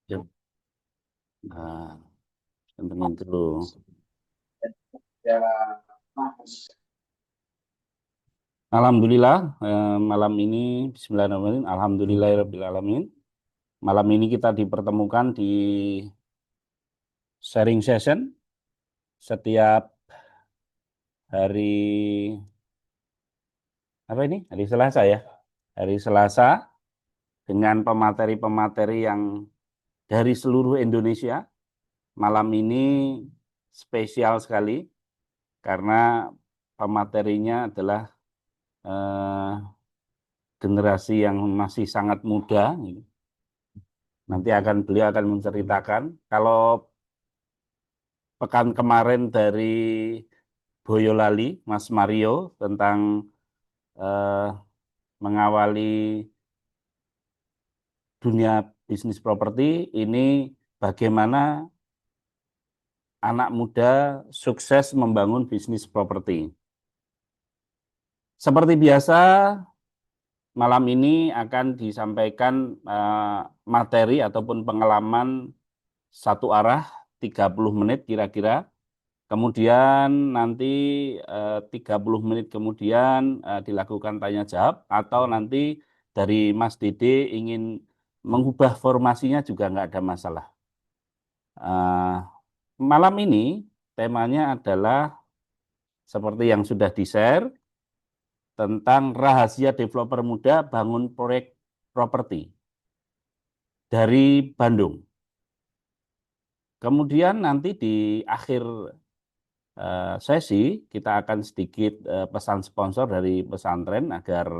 Ya. Nah, teman dulu. Alhamdulillah, malam ini Bismillahirrahmanirrahim. Alhamdulillahirrahmanirrahim. Malam ini kita dipertemukan di sharing session setiap hari apa ini? Hari Selasa ya. Hari Selasa dengan pemateri-pemateri yang dari seluruh Indonesia. Malam ini spesial sekali karena pematerinya adalah eh, generasi yang masih sangat muda. Nanti beliau akan menceritakan kalau pekan kemarin dari Boyolali, Mas Mario tentang eh, mengawali dunia bisnis properti, ini bagaimana anak muda sukses membangun bisnis properti. Seperti biasa, malam ini akan disampaikan materi ataupun pengalaman satu arah 30 menit kira-kira. Kemudian nanti 30 menit kemudian dilakukan tanya jawab atau nanti dari Mas Dede ingin mengubah formasinya juga nggak ada masalah. Eh, Malam ini temanya adalah seperti yang sudah di-share tentang rahasia developer muda bangun proyek properti dari Bandung. Kemudian nanti di akhir sesi kita akan sedikit pesan sponsor dari pesantren agar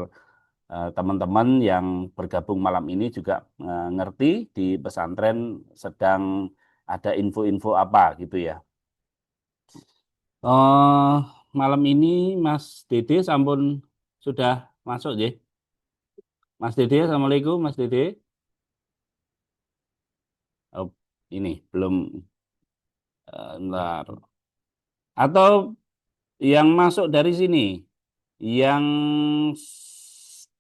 teman-teman yang bergabung malam ini juga ngerti di pesantren sedang ada info-info apa gitu ya. eh Malam ini Mas Dede sampun sudah masuk ya. Mas Dede, Assalamualaikum Mas Dede. Oh, ini belum ntar. Atau yang masuk dari sini, yang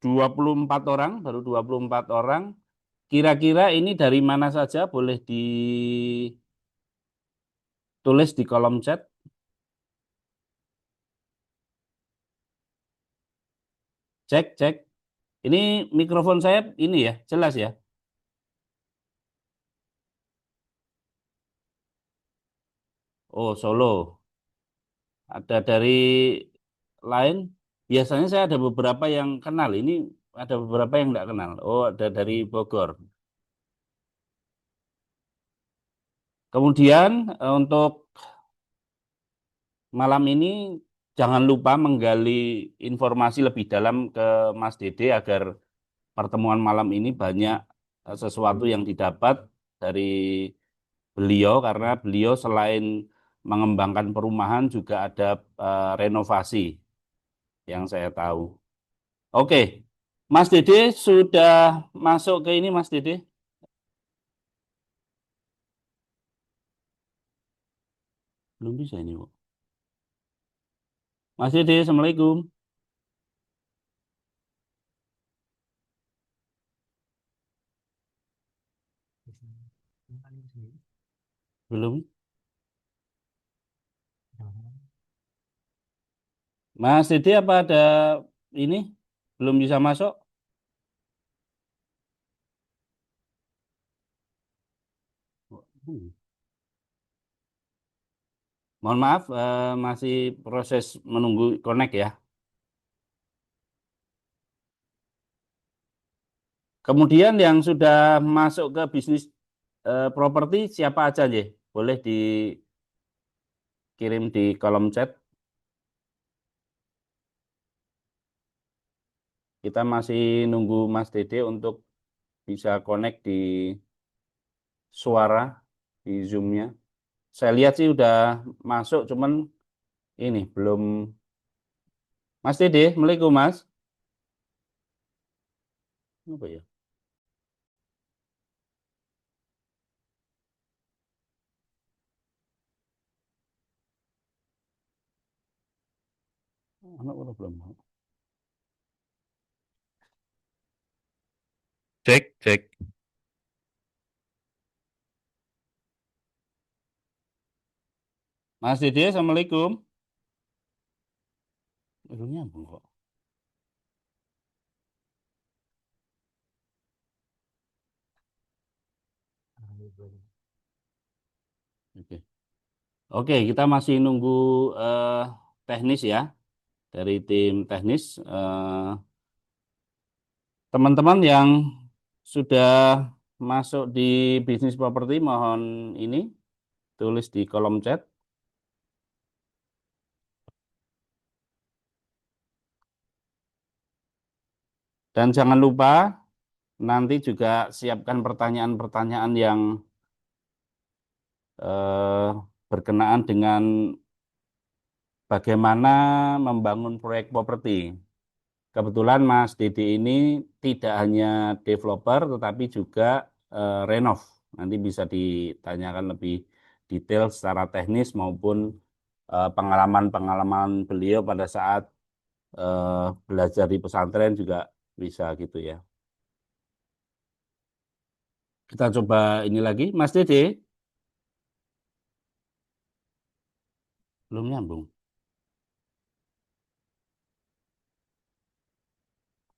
24 orang, baru 24 orang, kira-kira ini dari mana saja boleh ditulis di kolom chat. Cek, cek. Ini mikrofon saya ini ya, jelas ya. Oh, Solo. Ada dari lain. Biasanya saya ada beberapa yang kenal. Ini ada beberapa yang nggak kenal. Oh, ada dari Bogor. Kemudian untuk malam ini jangan lupa menggali informasi lebih dalam ke Mas Dede agar pertemuan malam ini banyak sesuatu yang didapat dari beliau karena beliau selain mengembangkan perumahan juga ada renovasi yang saya tahu. Oke, Mas Dede sudah masuk ke ini Mas Dede? Belum bisa ini, Bu. Mas Dede, Assalamualaikum. Belum. Mas Dede apa ada ini? Belum bisa masuk? Hmm. Mohon maaf, masih proses menunggu connect ya. Kemudian yang sudah masuk ke bisnis properti siapa aja ya? Boleh dikirim di kolom chat. Kita masih nunggu Mas Dede untuk bisa connect di suara di Zoom-nya. Saya lihat sih udah masuk, cuman ini belum. Mas Dede, Assalamualaikum Mas. Apa ya? Anak udah belum. Cek, cek. Mas Dede, Assalamualaikum. Belum nyambung kok. Oke. Oke, kita masih nunggu eh, teknis ya dari tim teknis. Teman-teman yang sudah masuk di bisnis properti, mohon ini tulis di kolom chat. Dan jangan lupa nanti juga siapkan pertanyaan-pertanyaan yang eh, berkenaan dengan bagaimana membangun proyek properti. Kebetulan Mas Dede ini tidak hanya developer, tetapi juga renov. Nanti bisa ditanyakan lebih detail secara teknis maupun pengalaman-pengalaman beliau pada saat belajar di pesantren juga bisa gitu ya. Kita coba ini lagi, Mas Dede, belum nyambung.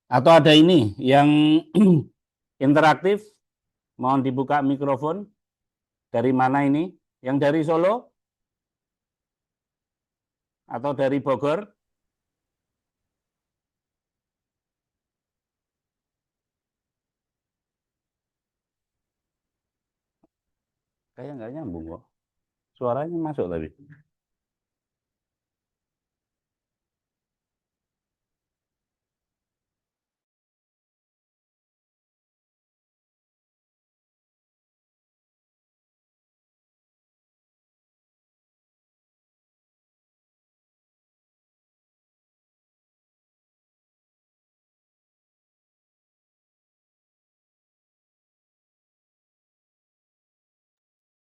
Atau ada ini yang interaktif, mohon dibuka mikrofon. Dari mana ini? Yang dari Solo atau dari Bogor? Kayak nggak nyambung kok. Suaranya masuk tapi.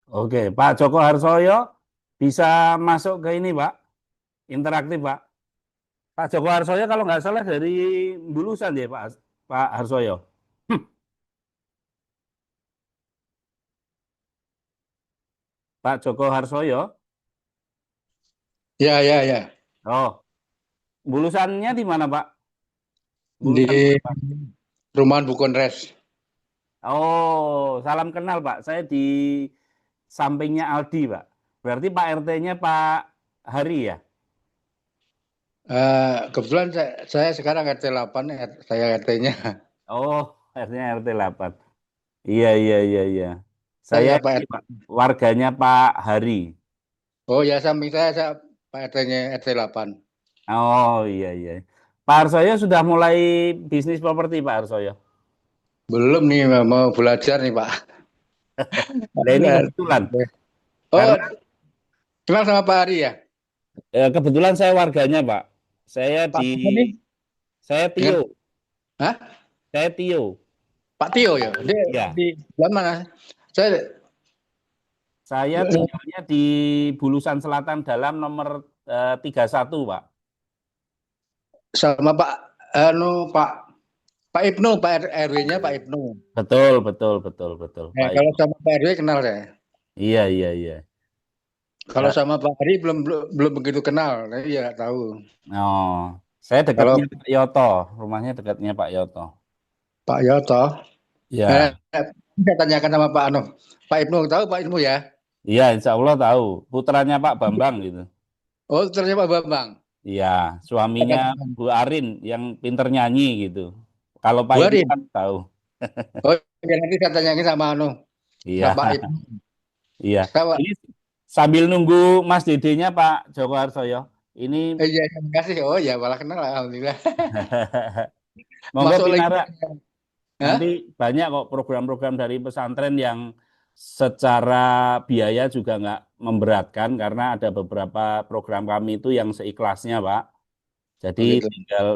Oke, Pak Joko Harsoyo bisa masuk ke ini, Pak. Interaktif, Pak. Pak Joko Harsoyo kalau nggak salah dari Bulusan ya, Pak Harsoyo. Pak Joko Harsoyo. Ya, ya, ya. Oh, Bulusannya di mana, Pak? Bulusan Di berapa? Perumahan Bukonres. Oh, salam kenal, Pak. Saya di sampingnya Aldi, Pak. Berarti Pak RT-nya Pak Hari ya? Kebetulan saya sekarang RT 8, saya RT-nya. Oh, RT-nya RT 8. Iya, iya, iya, iya. Saya Saya Pak ini, RT. Pak, warganya Pak Hari. Oh ya, samping saya Pak RT-nya RT 8. Oh, iya, iya. Pak Arsoyo sudah mulai bisnis properti, Pak Arsoyo. Belum nih, mau belajar nih Pak. Nah, ini kebetulan. Oh, Karena kenal sama Pak Ari ya? kebetulan saya warganya, Pak. Saya Pak di siapa nih? saya Dengan, Tio. hah? Saya Tio. Pak Tio ya? Dia Ya, di sebelah mana? Saya saya tinggalnya di Bulusan Selatan Dalam nomor 31, Pak. sama Pak Pak Ibnu, Pak RW-nya Pak Ibnu. Betul, betul, betul, betul, Pak Kalau Ibu. sama Pak RW kenal saya. Iya, iya, iya. Kalau Eh, sama Pak Ari belum belum belum begitu kenal, tapi ya nggak tahu. oh, saya Kalau dekatnya Pak Yoto, rumahnya dekatnya Pak Yoto. Pak Yoto, Ya, saya tanyakan sama Pak Anu. Pak Ibnu tahu Pak Ibnu ya? iya, Insya Allah tahu. Putranya Pak Bambang gitu. Oh, ternyata Pak Bambang. Iya, suaminya Katakan, Bu Arin yang pinter nyanyi gitu. Kalau Pak Bu Ibnu Arin. kan tahu. Oh, ya nanti saya tanyakan sama Iya, sama Pak Ibnu. iya. Sama, Ini sambil nunggu Mas Dedenya Pak Joko Harsoyo. Ini iya, terima kasih. Oh ya, malah kenal alhamdulillah. monggo Masuk lagi. Pinara. Nanti Hah? banyak kok program-program dari pesantren yang secara biaya juga nggak memberatkan karena ada beberapa program kami itu yang seikhlasnya, Pak. Jadi Oh gitu. tinggal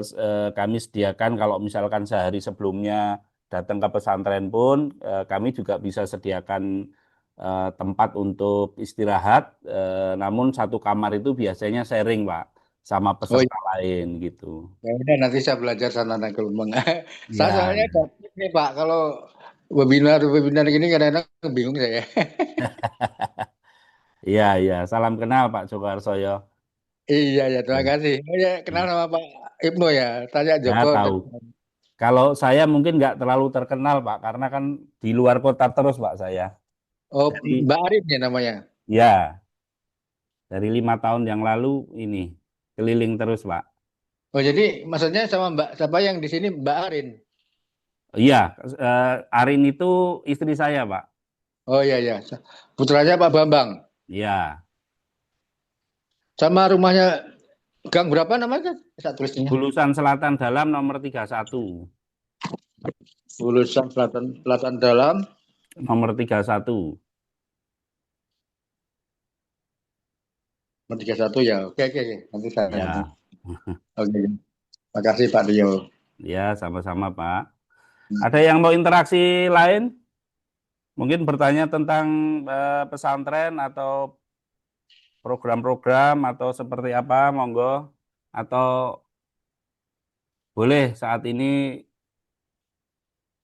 kami sediakan kalau misalkan sehari sebelumnya datang ke pesantren pun kami juga bisa sediakan tempat untuk istirahat. Namun satu kamar itu biasanya sharing, Pak, sama Oh peserta iya. lain gitu. Ya udah nanti saya belajar sana dan ke Lumbang. Saya Ya, soalnya dapat nih Pak, kalau webinar gini kadang-kadang bingung saya. Iya, iya. Salam kenal Pak Joko Harsoyo. Iya ya, terima Ya, kasih. Oh ya, kenal sama Pak Ibnu ya. Tanya ya, Joko. tahu. Kalau saya mungkin nggak terlalu terkenal Pak, karena kan di luar kota terus Pak saya. Oh, Jadi, Mbak Arif ya namanya. ya, dari 5 tahun yang lalu ini keliling terus Pak. Oh, jadi maksudnya sama Mbak siapa yang di sini Mbak Arin. Iya, Arin itu istri saya Pak. Oh iya ya. Putranya Pak Bambang. Iya, Sama rumahnya Gang berapa namanya? Saya tulisnya. Bulusan Selatan Dalam nomor 31. Lulusan Selatan Selatan Dalam Nomor 31. nomor 31 ya. Oke oke oke. Nanti saya ini. Ya, Oke. Makasih Pak Dio. ya sama-sama Pak. Ada yang mau interaksi lain? Mungkin bertanya tentang pesantren atau program-program atau seperti apa, monggo. Atau boleh saat ini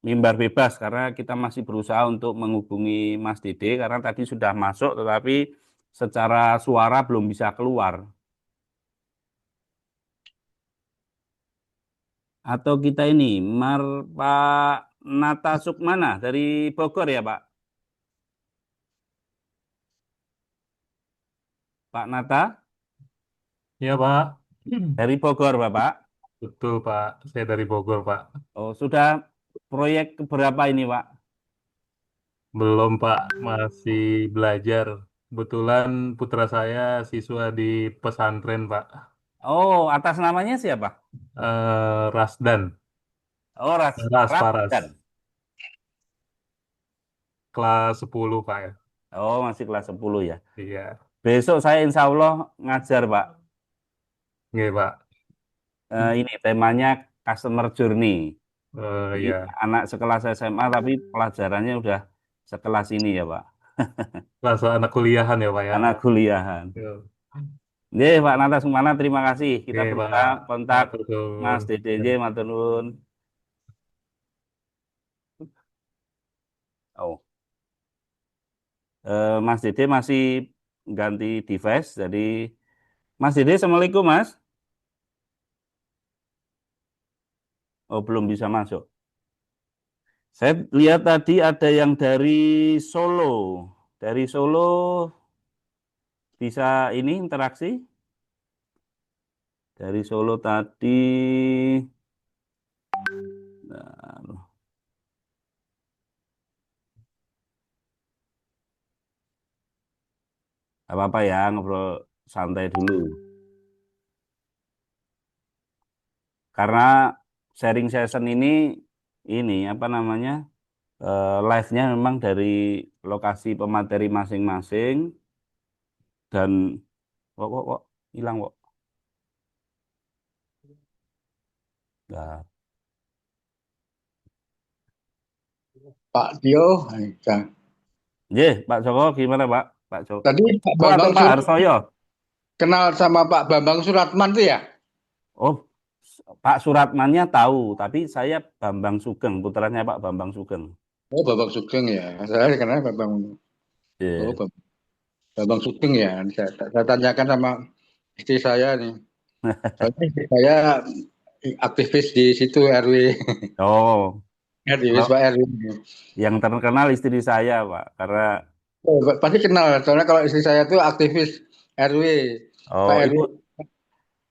mimbar bebas karena kita masih berusaha untuk menghubungi Mas Dede karena tadi sudah masuk tetapi secara suara belum bisa keluar. Atau kita ini, Pak Nata Sukmana dari Bogor ya Pak? Pak Nata Ya Pak, dari Bogor Bapak. betul Pak. Saya dari Bogor Pak. Oh, sudah proyek keberapa ini Pak? Belum Pak, masih belajar. Kebetulan putra saya siswa di pesantren Pak. Oh, atas namanya siapa? Rasdan, Oh, Faras. Rapdan. Kelas 10 Pak ya. Oh, masih kelas 10 ya. Iya, Besok saya insya Allah ngajar, Pak. nggak Pak. Ini temanya Customer Journey. Jadi Iya, anak sekelas SMA tapi pelajarannya udah sekelas ini ya, Pak. kelas anak kuliahan ya Pak ya. Anak kuliahan. Iya. Nih, Pak Natas Sumana, terima kasih. Kita Oke berusaha Pak, kontak matur Mas suwun. DDJ, matur nuwun. Oh, Mas Dede masih ganti device. Jadi, Mas Dede, Assalamualaikum, Mas. Oh, belum bisa masuk. Saya lihat tadi ada yang dari Solo. Dari Solo bisa ini interaksi. Dari Solo tadi. Nah, apa-apa ya, ngobrol santai dulu. Karena sharing session ini apa namanya, live-nya memang dari lokasi pemateri masing-masing dan kok hilang kok. Nah, Pak Dio. Ye, Pak Joko gimana Pak? Pak Joko. Tadi Pak Oh, atau Bambang Pak Harsoyo? kenal sama Pak Bambang Suratman tuh ya? Oh, Pak Suratmannya tahu, tapi saya Bambang Sugeng, putranya Pak Bambang Sugeng. Oh, Bambang Sugeng ya. Saya kenal Bambang. Oh, Iya. Bambang Sugeng ya. Saya tanyakan sama istri saya nih. Soalnya istri saya aktivis di situ RW. Oh, Aktivis kalau Pak RW. yang terkenal istri saya, Pak, karena Oh, pasti kenal. Soalnya kalau istri saya tuh aktivis RW. Pak oh RW Ibu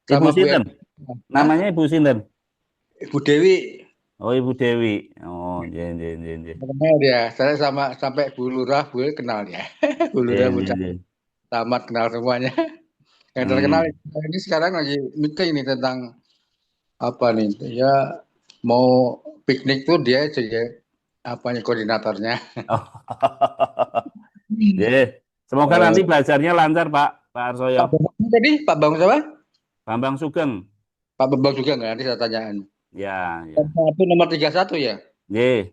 sama Bu Sinten, RW. Hah? namanya Ibu Sinten. Bu Dewi. Oh, Ibu Dewi. Oh, jen jen jen jen. Kenal dia. Saya sama sampai Bu Lurah, Bu kenal dia. Bu Lurah, Jen Bu jen jen. Camat kenal semuanya. Yang terkenal Hmm. ini sekarang lagi meeting nih tentang apa nih? Ya mau piknik tuh dia jadi apanya koordinatornya. Oh. Ye. Semoga nanti Eh, belajarnya lancar, Pak. Pak Arsoyo. Pak Bambang tadi, Pak Bambang siapa? Bambang Sugeng. Pak Bambang juga nggak? Nanti saya tanyaan. Ya, ya. Satu nomor 31 ya? Ye.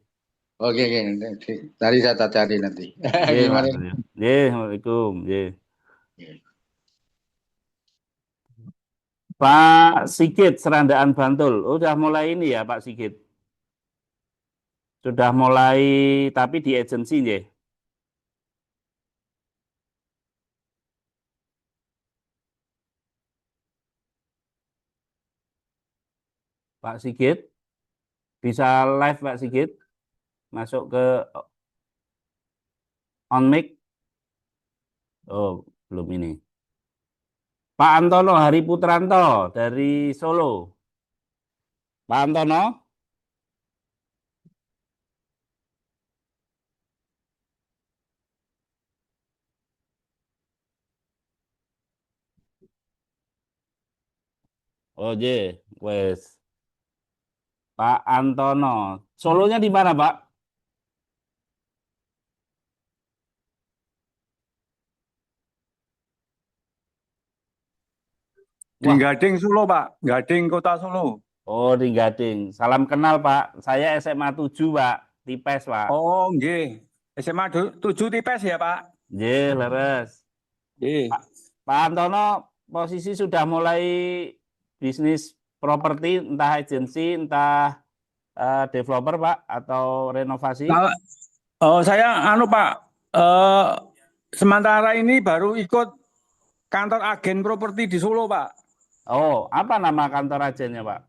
Oke, oke. Nanti saya cari nanti. Ye, Pak Gimana? Arsoyo. Ye, Assalamualaikum. Ye. Pak Sigit, Serandaan Bantul. Oh, udah mulai ini ya, Pak Sigit. Sudah mulai, tapi di agensi, ya. Pak Sigit, bisa live Pak Sigit, masuk ke on mic. Oh, belum ini. Pak Antono Hari Putranto dari Solo. Pak Antono, oh je, wes. Pak Antono, Solonya di mana Pak? Di Wah, Gading Solo, Pak. Gading Kota Solo. oh di Gading. Salam kenal Pak, saya SMA 7 Pak, Tipes Pak. Oh, nggih. SMA 7 Tipes ya, Pak? Je, leres. Nggih. Pak, Pak Antono posisi sudah mulai bisnis properti, entah agensi, entah developer Pak, atau renovasi. Kalau saya Pak, eh, sementara ini baru ikut kantor agen properti di Solo, Pak. Oh, apa nama kantor agennya Pak?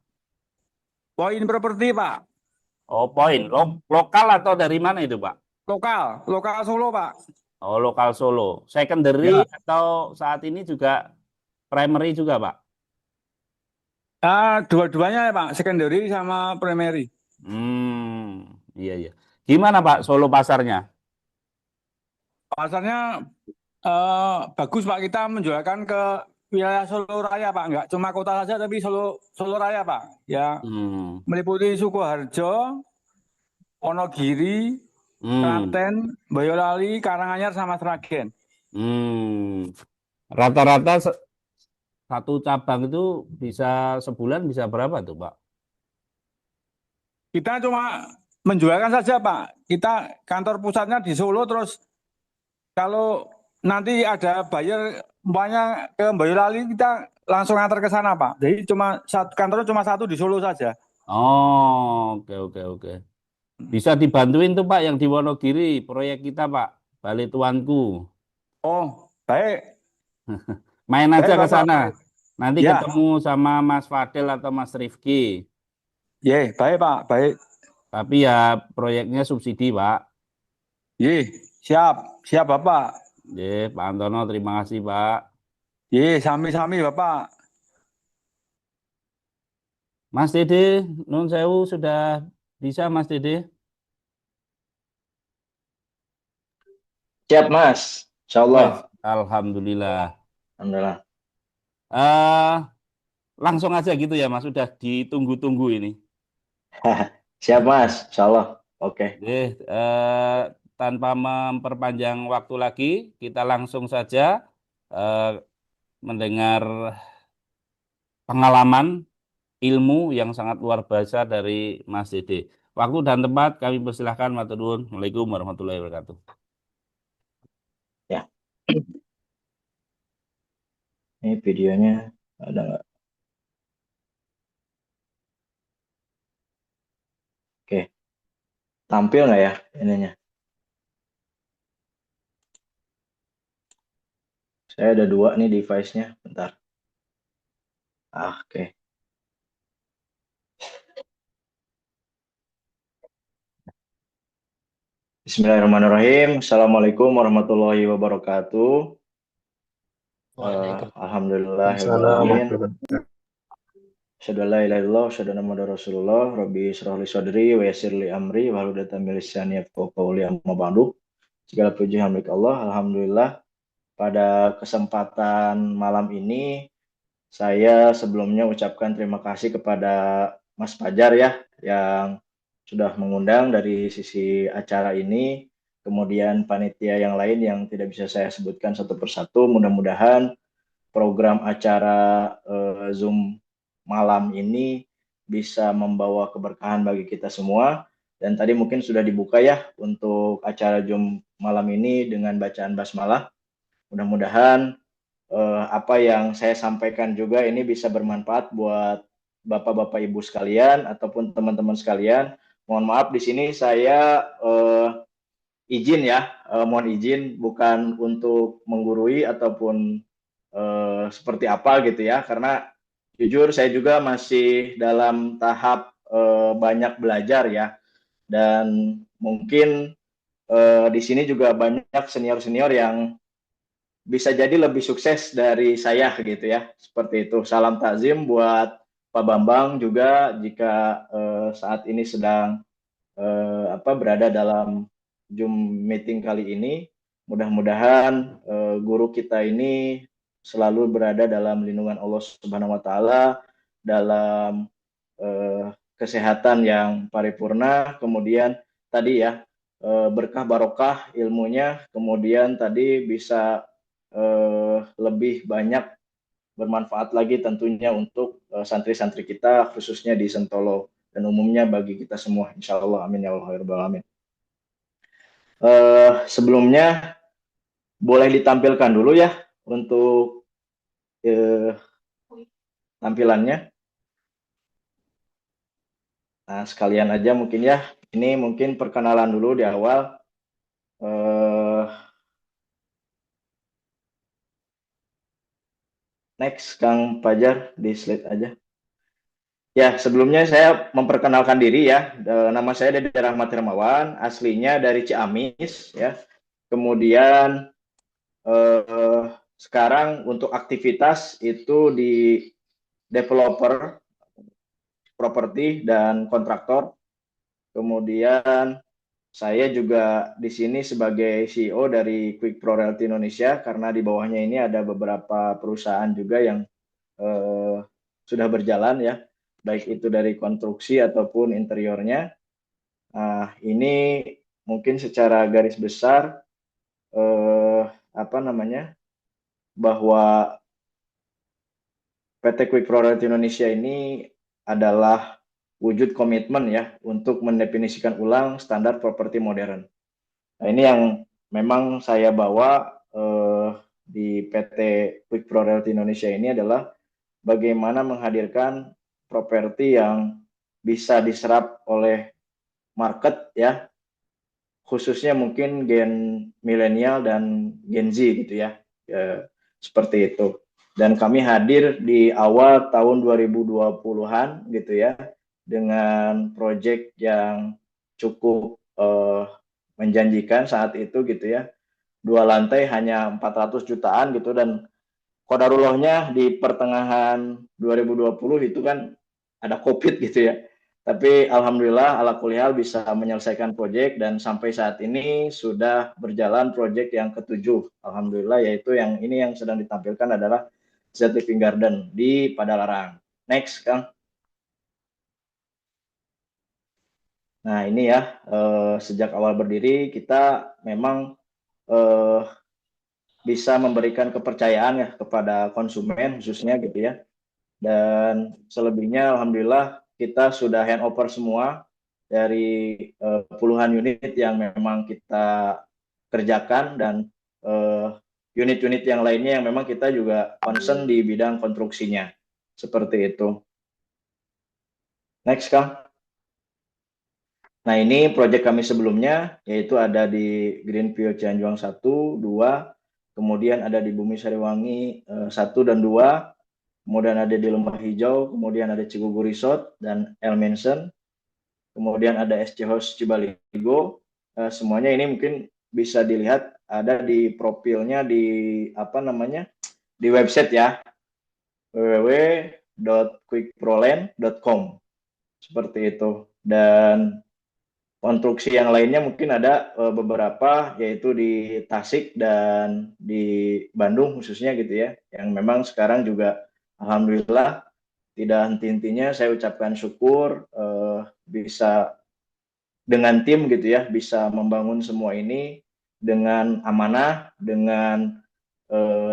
Poin properti, Pak. Oh, poin. Lokal atau dari mana itu Pak? Lokal Solo, Pak. Oh, lokal Solo. Secondary Ya. atau saat ini juga primary juga Pak? Dua-duanya ya, Pak. Secondary sama primary. Iya iya. Gimana Pak Solo pasarnya? Pasarnya bagus, Pak. Kita menjualkan ke wilayah Solo Raya, Pak. Nggak cuma kota saja, tapi Solo Raya, Pak. Ya, Hmm, meliputi Sukoharjo, Wonogiri, hmm, Klaten, Boyolali, Karanganyar, sama Sragen. hmm. Rata-rata satu cabang itu bisa sebulan bisa berapa tuh Pak? Kita cuma menjualkan saja, Pak. Kita kantor pusatnya di Solo, terus kalau nanti ada buyer umpamanya ke Boyolali, kita langsung antar ke sana, Pak. Jadi kantornya cuma satu di Solo saja. Oh, oke oke oke. Bisa dibantuin tuh Pak yang di Wonogiri, proyek kita Pak, Balik Tuanku. Oh, baik. Main aja Baik, ke Bapak. sana. Nanti Ya, ketemu sama Mas Fadel atau Mas Rifki. ye, baik, Pak. Baik. Tapi ya proyeknya subsidi Pak. Ye, siap. Siap, Bapak. Pak Antono, terima kasih Pak. Ye, sami-sami, Bapak. Mas Dede, Nun Sewu sudah bisa Mas Dede? Siap, Mas. Insya Allah. Wes, Alhamdulillah. Alhamdulillah. eh Langsung aja gitu ya Mas, sudah ditunggu-tunggu ini. Siap, Mas. Insya Allah. Oke. Tanpa memperpanjang waktu lagi, kita langsung saja eh, mendengar pengalaman ilmu yang sangat luar biasa dari Mas Dede. Waktu dan tempat kami persilahkan. Matur nuwun. Assalamualaikum warahmatullahi wabarakatuh. Ya. Ini videonya ada nggak? Oke. Tampil nggak ya ininya? Saya ada 2 nih device-nya. Bentar. Oke. Bismillahirrahmanirrahim. Assalamualaikum warahmatullahi wabarakatuh. Alhamdulillahirrahmanirrahim. Asyhadu an la ilaha illallah, asyhadu anna Muhammadar Rasulullah, Rabbi shrah li sadri wa yassir li amri wahlul 'uqdatam min lisani yafqahu qawli, amma ba'du. Segala puji milik Allah, alhamdulillah. Pada kesempatan malam ini, saya sebelumnya ucapkan terima kasih kepada Mas Fajar ya, yang sudah mengundang dari sisi acara ini. Kemudian panitia yang lain yang tidak bisa saya sebutkan satu persatu. Mudah-mudahan program acara Zoom malam ini bisa membawa keberkahan bagi kita semua. Dan tadi mungkin sudah dibuka ya untuk acara Zoom malam ini dengan bacaan basmalah. Mudah-mudahan apa yang saya sampaikan juga ini bisa bermanfaat buat bapak-bapak ibu sekalian ataupun teman-teman sekalian. Mohon maaf di sini saya izin ya, mohon izin bukan untuk menggurui ataupun seperti apa gitu ya, karena jujur saya juga masih dalam tahap banyak belajar ya, dan mungkin di sini juga banyak senior-senior yang bisa jadi lebih sukses dari saya gitu ya, seperti itu. Salam takzim buat Pak Bambang juga jika saat ini sedang berada dalam Zoom meeting kali ini. Mudah-mudahan guru kita ini selalu berada dalam lindungan Allah Subhanahu wa taala, dalam kesehatan yang paripurna, kemudian tadi ya berkah barokah ilmunya, kemudian tadi bisa lebih banyak bermanfaat lagi tentunya untuk santri-santri kita khususnya di Sentolo dan umumnya bagi kita semua, insya Allah, amin ya Allah ya Rabbal alamin. Sebelumnya boleh ditampilkan dulu ya untuk tampilannya. Nah, sekalian aja mungkin ya, ini mungkin perkenalan dulu di awal. Next, Kang Fajar, di slide aja. Ya, sebelumnya saya memperkenalkan diri ya. Nama saya Dede Rahmat Hermawan, aslinya dari Ciamis ya. Kemudian sekarang untuk aktivitas itu di developer, properti dan kontraktor. Kemudian saya juga di sini sebagai CEO dari Quick Pro Realty Indonesia, karena di bawahnya ini ada beberapa perusahaan juga yang sudah berjalan ya, baik itu dari konstruksi ataupun interiornya. Nah, ini mungkin secara garis besar bahwa PT Quick Pro Realty Indonesia ini adalah wujud komitmen ya untuk mendefinisikan ulang standar properti modern. Nah, ini yang memang saya bawa di PT Quick Pro Realty Indonesia ini adalah bagaimana menghadirkan properti yang bisa diserap oleh market ya, khususnya mungkin gen milenial dan gen Z gitu ya, seperti itu. Dan kami hadir di awal tahun 2020-an gitu ya, dengan proyek yang cukup menjanjikan saat itu gitu ya. 2 lantai hanya 400 jutaan gitu, dan qadarullahnya di pertengahan 2020 itu kan ada Covid gitu ya. Tapi alhamdulillah ala kulli hal bisa menyelesaikan proyek, dan sampai saat ini sudah berjalan proyek yang ke-7. Alhamdulillah, yaitu yang ini yang sedang ditampilkan adalah Z Living Garden di Padalarang. Next, Kang. Nah, ini ya, sejak awal berdiri kita memang bisa memberikan kepercayaan ya kepada konsumen khususnya gitu ya. Dan selebihnya alhamdulillah kita sudah handover semua dari puluhan unit yang memang kita kerjakan, dan unit-unit yang lainnya yang memang kita juga concern di bidang konstruksinya. Seperti itu. Next, Kang. Nah, ini proyek kami sebelumnya, yaitu ada di Greenfield Cianjuang 1, 2, kemudian ada di Bumi Sariwangi 1 dan 2, kemudian ada di Lembah Hijau, kemudian ada Cigugur Resort dan El Mansion, kemudian ada SC House Cibaligo. Semuanya ini mungkin bisa dilihat ada di profilnya di di website ya, www.quickproland.com, seperti itu. Dan konstruksi yang lainnya mungkin ada beberapa, yaitu di Tasik dan di Bandung khususnya gitu ya, yang memang sekarang juga alhamdulillah tidak henti-hentinya saya ucapkan syukur bisa dengan tim gitu ya, bisa membangun semua ini dengan amanah, dengan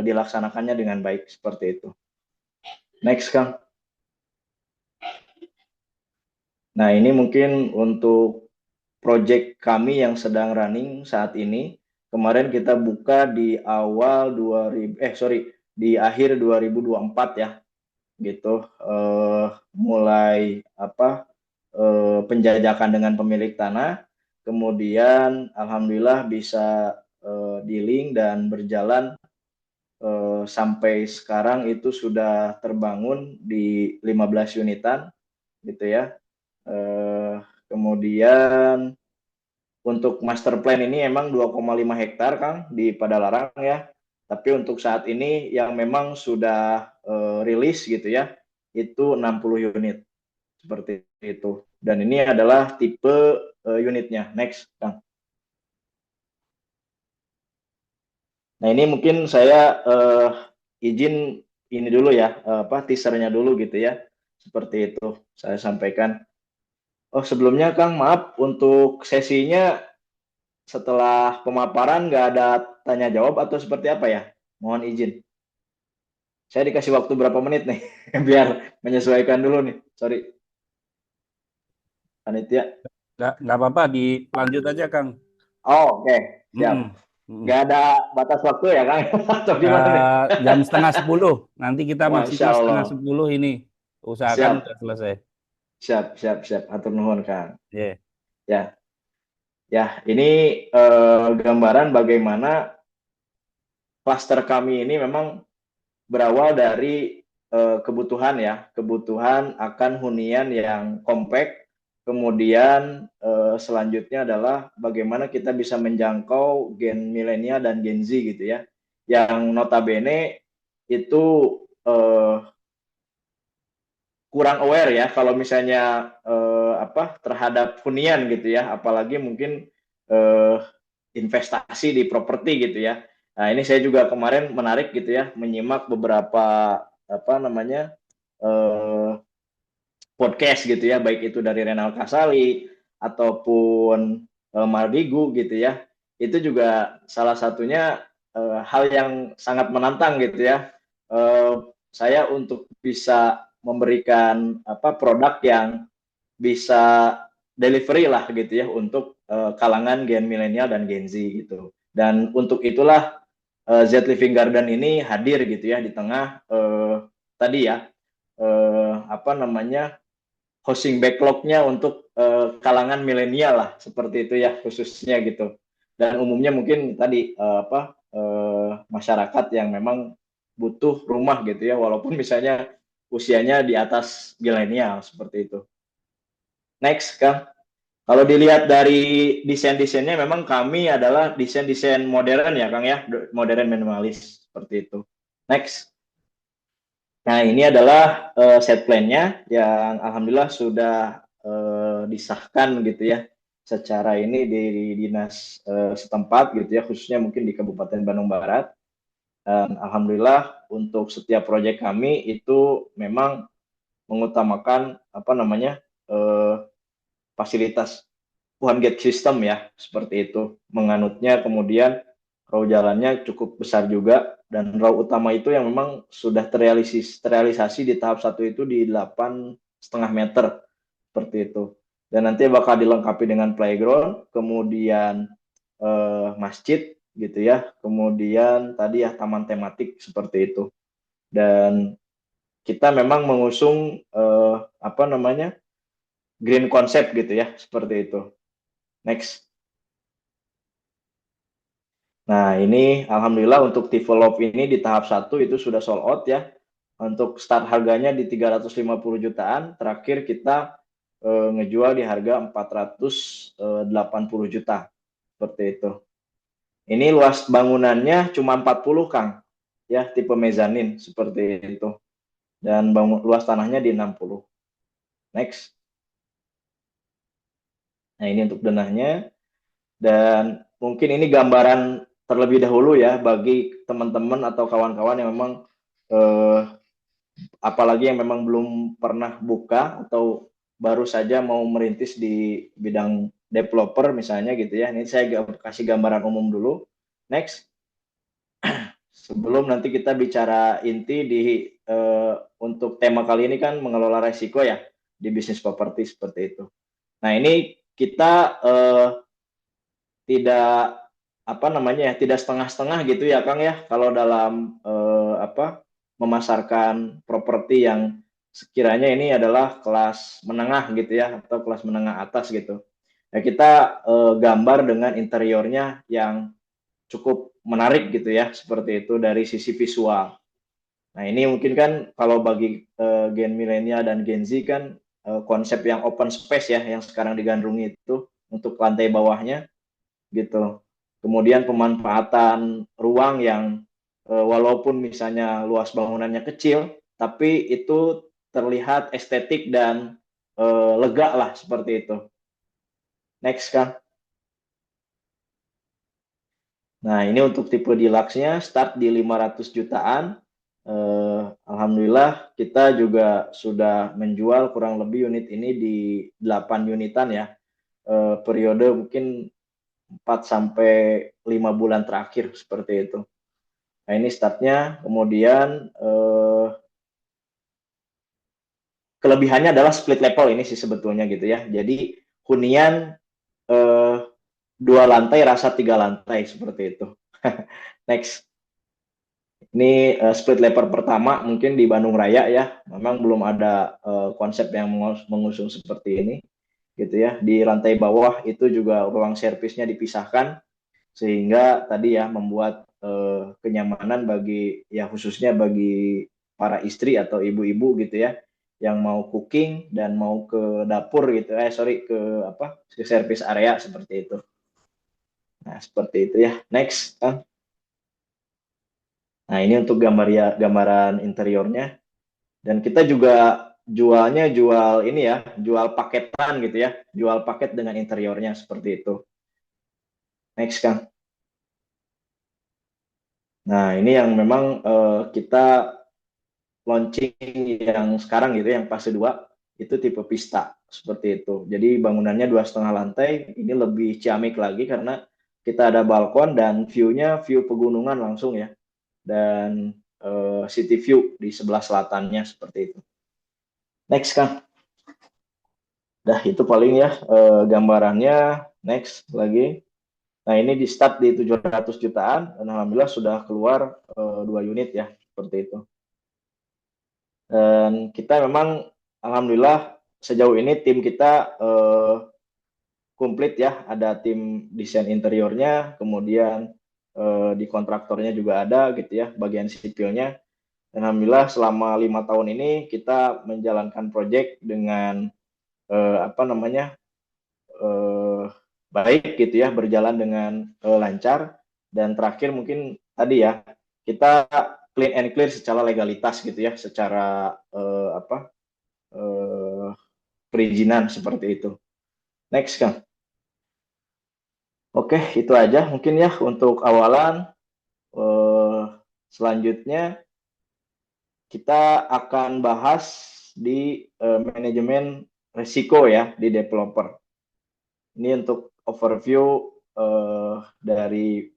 dilaksanakannya dengan baik, seperti itu. Next, Kang. Nah, ini mungkin untuk proyek kami yang sedang running saat ini. Kemarin kita buka di di akhir 2024 ya, gitu. Mulai penjajakan dengan pemilik tanah, kemudian alhamdulillah bisa dealing dan berjalan sampai sekarang itu sudah terbangun di 15 unitan gitu ya. Kemudian untuk master plan ini emang 2,5 hektar Kang di Padalarang ya. Tapi untuk saat ini yang memang sudah rilis gitu ya, itu 60 unit seperti itu. Dan ini adalah tipe unitnya. Next, Kang. Nah ini mungkin saya izin ini dulu ya, teasernya dulu gitu ya. Seperti itu saya sampaikan. Oh sebelumnya Kang, maaf untuk sesinya setelah pemaparan nggak ada tanya jawab atau seperti apa ya? Mohon izin. Saya dikasih waktu berapa menit nih biar menyesuaikan dulu nih. Sorry. Panitia. Nggak apa-apa, dilanjut aja, Kang. Oh, oke. Siap. Nggak ada batas waktu ya, Kang? Atau gimana nih? Jam 9:30. Nanti kita Masya maksimal Allah. 9:10 ini. Usahakan udah selesai. Siap. Atur nuhun, Kang. Yeah. Ya, ini gambaran bagaimana klaster kami ini memang berawal dari kebutuhan ya, kebutuhan akan hunian yang kompak. Kemudian selanjutnya adalah bagaimana kita bisa menjangkau gen milenial dan gen Z gitu ya, yang notabene itu kurang aware ya kalau misalnya terhadap hunian gitu ya, apalagi mungkin investasi di properti gitu ya. Nah ini saya juga kemarin menarik gitu ya, menyimak beberapa podcast gitu ya, baik itu dari Renal Kasali ataupun Mardigu gitu ya. Itu juga salah satunya hal yang sangat menantang gitu ya. Saya untuk bisa memberikan produk yang bisa delivery lah gitu ya untuk kalangan gen milenial dan gen Z gitu. Dan untuk itulah Z Living Garden ini hadir gitu ya di tengah tadi ya hosting backlognya untuk kalangan milenial lah seperti itu ya khususnya gitu. Dan umumnya mungkin tadi masyarakat yang memang butuh rumah gitu ya, walaupun misalnya usianya di atas milenial seperti itu. Next, Kang. Kalau dilihat dari desain-desainnya memang kami adalah desain-desain modern ya, Kang ya, modern minimalis seperti itu. Next. Nah, ini adalah set plan-nya yang alhamdulillah sudah disahkan gitu ya secara ini di dinas setempat gitu ya, khususnya mungkin di Kabupaten Bandung Barat. Dan alhamdulillah untuk setiap proyek kami itu memang mengutamakan fasilitas one gate system ya, seperti itu. Menganutnya kemudian row jalannya cukup besar juga, dan row utama itu yang memang sudah terrealisasi di tahap 1 itu di 8,5 meter seperti itu. Dan nanti bakal dilengkapi dengan playground, kemudian masjid gitu ya, kemudian tadi ya taman tematik seperti itu. Dan kita memang mengusung green concept gitu ya, seperti itu. Next. Nah, ini alhamdulillah untuk develop ini di tahap 1 itu sudah sold out ya. Untuk start harganya di 350 jutaan, terakhir kita ngejual di harga 480 juta. Seperti itu. Ini luas bangunannya cuma 40, Kang. Ya, tipe mezanin seperti itu. Dan luas tanahnya di 60. Next. Nah, ini untuk denahnya. Dan mungkin ini gambaran terlebih dahulu ya bagi teman-teman atau kawan-kawan yang memang apalagi yang memang belum pernah buka atau baru saja mau merintis di bidang developer misalnya gitu ya. Ini saya kasih gambaran umum dulu. Next. Sebelum nanti kita bicara inti di untuk tema kali ini kan mengelola resiko ya di bisnis properti seperti itu. Nah, ini kita tidak tidak setengah-setengah gitu ya, Kang ya, kalau dalam memasarkan properti yang sekiranya ini adalah kelas menengah gitu ya, atau kelas menengah atas gitu. Ya, kita gambar dengan interiornya yang cukup menarik gitu ya, seperti itu dari sisi visual. Nah ini mungkin kan kalau bagi Gen milenial dan Gen Z kan konsep yang open space ya, yang sekarang digandrungi itu untuk lantai bawahnya gitu. Kemudian pemanfaatan ruang yang walaupun misalnya luas bangunannya kecil, tapi itu terlihat estetik dan lega lah seperti itu. Next kan. Nah ini untuk tipe deluxe-nya start di 500 jutaan. Alhamdulillah kita juga sudah menjual kurang lebih unit ini di 8 unitan ya. Periode mungkin 4 sampai 5 bulan terakhir seperti itu. Nah ini startnya, kemudian kelebihannya adalah split level ini sih sebetulnya gitu ya. Jadi hunian 2 lantai rasa 3 lantai seperti itu. Next. Ini split level pertama mungkin di Bandung Raya ya. Memang belum ada konsep yang mengusung seperti ini gitu ya. Di lantai bawah itu juga ruang servisnya dipisahkan sehingga tadi ya membuat kenyamanan bagi ya khususnya bagi para istri atau ibu-ibu gitu ya yang mau cooking dan mau ke dapur gitu ke servis area seperti itu. Nah, seperti itu ya. Next, kan. Nah, ini untuk gambaran interiornya. Dan kita juga jual ini ya, jual paketan gitu ya, jual paket dengan interiornya seperti itu. Next, kan. Nah, ini yang memang kita launching yang sekarang gitu, yang fase 2, itu tipe Pista, seperti itu. Jadi bangunannya 2,5 lantai, ini lebih ciamik lagi karena kita ada balkon dan view-nya view pegunungan langsung ya. Dan city view di sebelah selatannya seperti itu. Next kan. Dah itu paling ya gambarannya. Next lagi. Nah ini di start di 700 jutaan dan alhamdulillah sudah keluar 2 unit ya seperti itu. Dan kita memang alhamdulillah sejauh ini tim kita komplit ya, ada tim desain interiornya, kemudian di kontraktornya juga ada gitu ya, bagian sipilnya. Dan alhamdulillah selama 5 tahun ini kita menjalankan proyek dengan baik gitu ya, berjalan dengan lancar. Dan terakhir mungkin tadi ya, kita clean and clear secara legalitas gitu ya, secara perizinan seperti itu. Next kan. Oke, itu aja mungkin ya untuk awalan. Selanjutnya kita akan bahas di manajemen risiko ya di developer. Ini untuk overview dari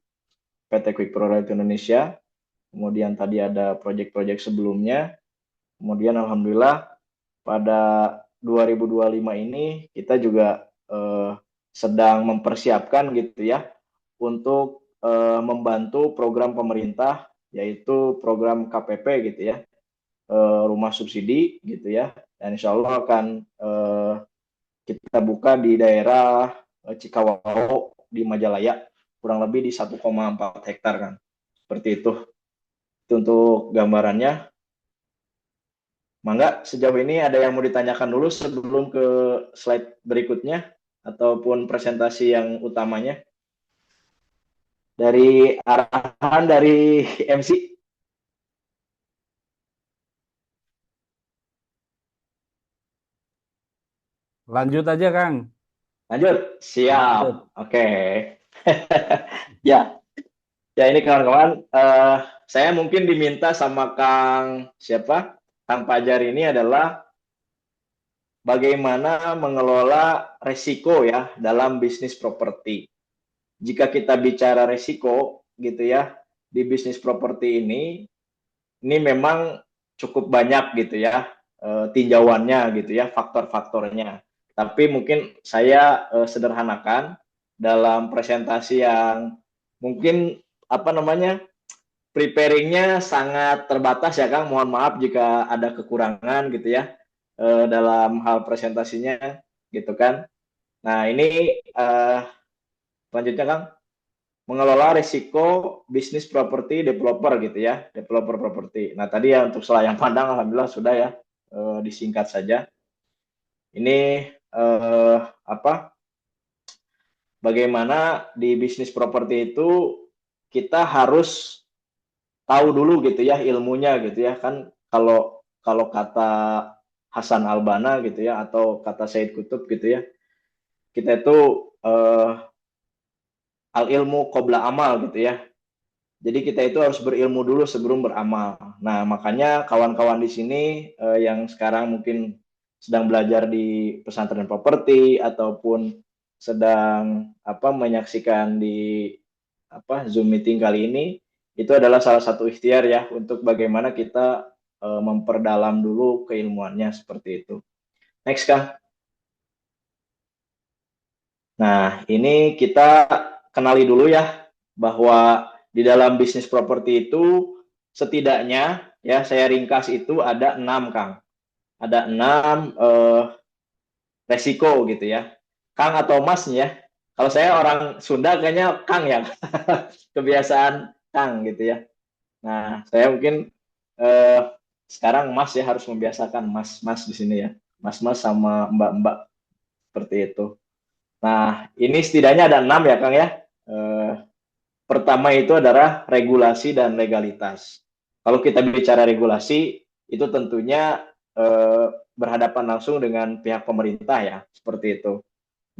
PT Quick Prograde Indonesia. Kemudian tadi ada proyek-proyek sebelumnya. Kemudian alhamdulillah pada 2025 ini kita juga sedang mempersiapkan gitu ya untuk membantu program pemerintah yaitu program KPP gitu ya, rumah subsidi gitu ya, dan insya Allah akan kita buka di daerah Cikawao di Majalaya kurang lebih di 1,4 hektar kan, seperti itu. Itu untuk gambarannya. Mangga sejauh ini ada yang mau ditanyakan dulu sebelum ke slide berikutnya ataupun presentasi yang utamanya dari arahan dari MC. Lanjut aja, Kang. Lanjut, siap. Lanjut. Oke. Ya, ya ini kawan-kawan, saya mungkin diminta sama Kang Fajar ini adalah bagaimana mengelola resiko ya dalam bisnis properti. Jika kita bicara resiko gitu ya di bisnis properti ini memang cukup banyak gitu ya tinjauannya gitu ya, faktor-faktornya. Tapi mungkin saya sederhanakan dalam presentasi yang mungkin preparingnya sangat terbatas ya Kang. Mohon maaf jika ada kekurangan gitu ya dalam hal presentasinya gitu kan. Nah ini selanjutnya Kang. mengelola risiko bisnis properti developer gitu ya, developer properti. Nah tadi ya untuk selayang pandang alhamdulillah sudah ya, disingkat saja. Ini bagaimana di bisnis properti itu kita harus tahu dulu gitu ya ilmunya gitu ya, kan kalau kata Hasan Albana gitu ya atau kata Said Kutub gitu ya, kita itu al ilmu qabla amal gitu ya. Jadi kita itu harus berilmu dulu sebelum beramal. Nah, makanya kawan-kawan di sini yang sekarang mungkin sedang belajar di pesantren properti ataupun sedang menyaksikan di Zoom meeting kali ini, itu adalah salah satu ikhtiar ya untuk bagaimana kita memperdalam dulu keilmuannya seperti itu. Next, Kang. Nah, ini kita kenali dulu ya bahwa di dalam bisnis properti itu setidaknya ya saya ringkas itu ada 6, Kang. Ada 6 resiko gitu ya. Kang atau Mas ya. Kalau saya orang Sunda kayaknya Kang ya. Kebiasaan Kang gitu ya. Nah, saya mungkin sekarang Mas ya harus membiasakan Mas di sini ya. Mas-mas sama Mbak-mbak seperti itu. Nah, ini setidaknya ada 6 ya, Kang ya. Pertama itu adalah regulasi dan legalitas. Kalau kita bicara regulasi, itu tentunya berhadapan langsung dengan pihak pemerintah ya, seperti itu.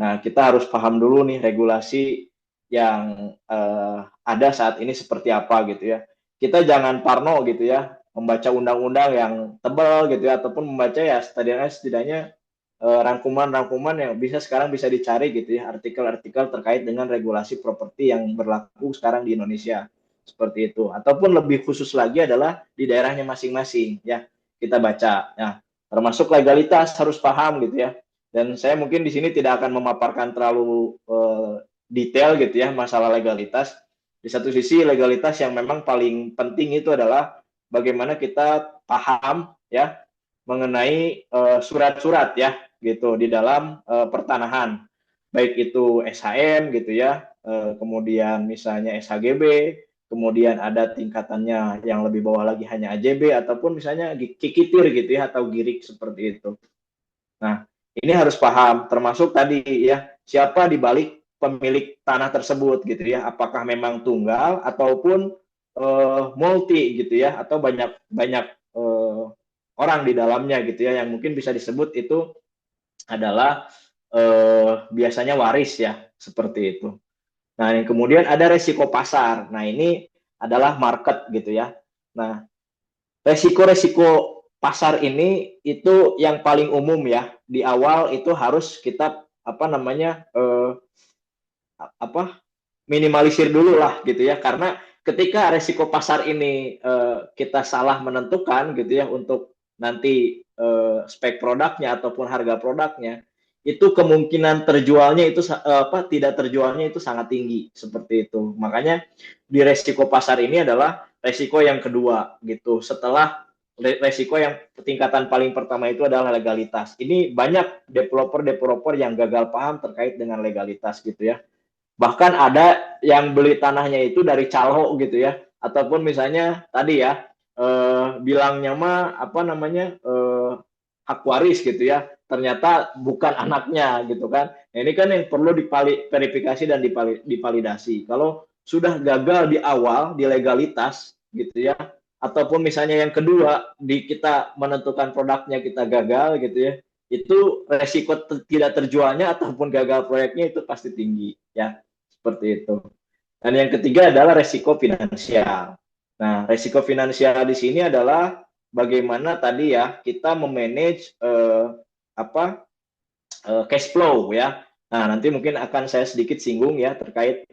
Nah, kita harus paham dulu nih regulasi yang ada saat ini seperti apa gitu ya. Kita jangan parno gitu ya, membaca undang-undang yang tebal gitu ya, ataupun membaca ya setidaknya rangkuman-rangkuman yang sekarang bisa dicari gitu ya, artikel-artikel terkait dengan regulasi properti yang berlaku sekarang di Indonesia seperti itu. Ataupun lebih khusus lagi adalah di daerahnya masing-masing ya, kita baca. Nah, termasuk legalitas harus paham gitu ya. Dan saya mungkin di sini tidak akan memaparkan terlalu detail gitu ya masalah legalitas. Di satu sisi legalitas yang memang paling penting itu adalah bagaimana kita paham ya mengenai surat-surat ya gitu di dalam pertanahan, baik itu SHM gitu ya, kemudian misalnya SHGB, kemudian ada tingkatannya yang lebih bawah lagi hanya AJB ataupun misalnya kikitir gitu ya atau girik seperti itu. Nah, ini harus paham termasuk tadi ya siapa di balik pemilik tanah tersebut gitu ya, apakah memang tunggal ataupun multi gitu ya atau banyak orang di dalamnya gitu ya, yang mungkin bisa disebut itu adalah biasanya waris ya, seperti itu. Nah, yang kemudian ada resiko pasar. Nah, ini adalah market gitu ya. Nah, resiko-resiko pasar ini itu yang paling umum ya. Di awal itu harus kita minimalisir dulu lah gitu ya, karena ketika resiko pasar ini kita salah menentukan gitu ya untuk nanti spek produknya ataupun harga produknya, itu kemungkinan terjualnya itu tidak terjualnya itu sangat tinggi seperti itu. Makanya di resiko pasar ini adalah resiko yang kedua gitu. Setelah resiko yang tingkatan paling pertama itu adalah legalitas. Ini banyak developer yang gagal paham terkait dengan legalitas gitu ya. Bahkan ada yang beli tanahnya itu dari calo gitu ya, ataupun misalnya tadi ya bilangnya mah hak waris gitu ya, ternyata bukan anaknya gitu kan. Nah, ini kan yang perlu diverifikasi dan divalidasi. Kalau sudah gagal di awal di legalitas gitu ya, ataupun misalnya yang kedua di kita menentukan produknya kita gagal gitu ya, itu resiko tidak terjualnya ataupun gagal proyeknya itu pasti tinggi ya, seperti itu. Dan yang ketiga adalah resiko finansial. Nah, resiko finansial di sini adalah bagaimana tadi ya kita memanage cash flow ya. Nah, nanti mungkin akan saya sedikit singgung ya terkait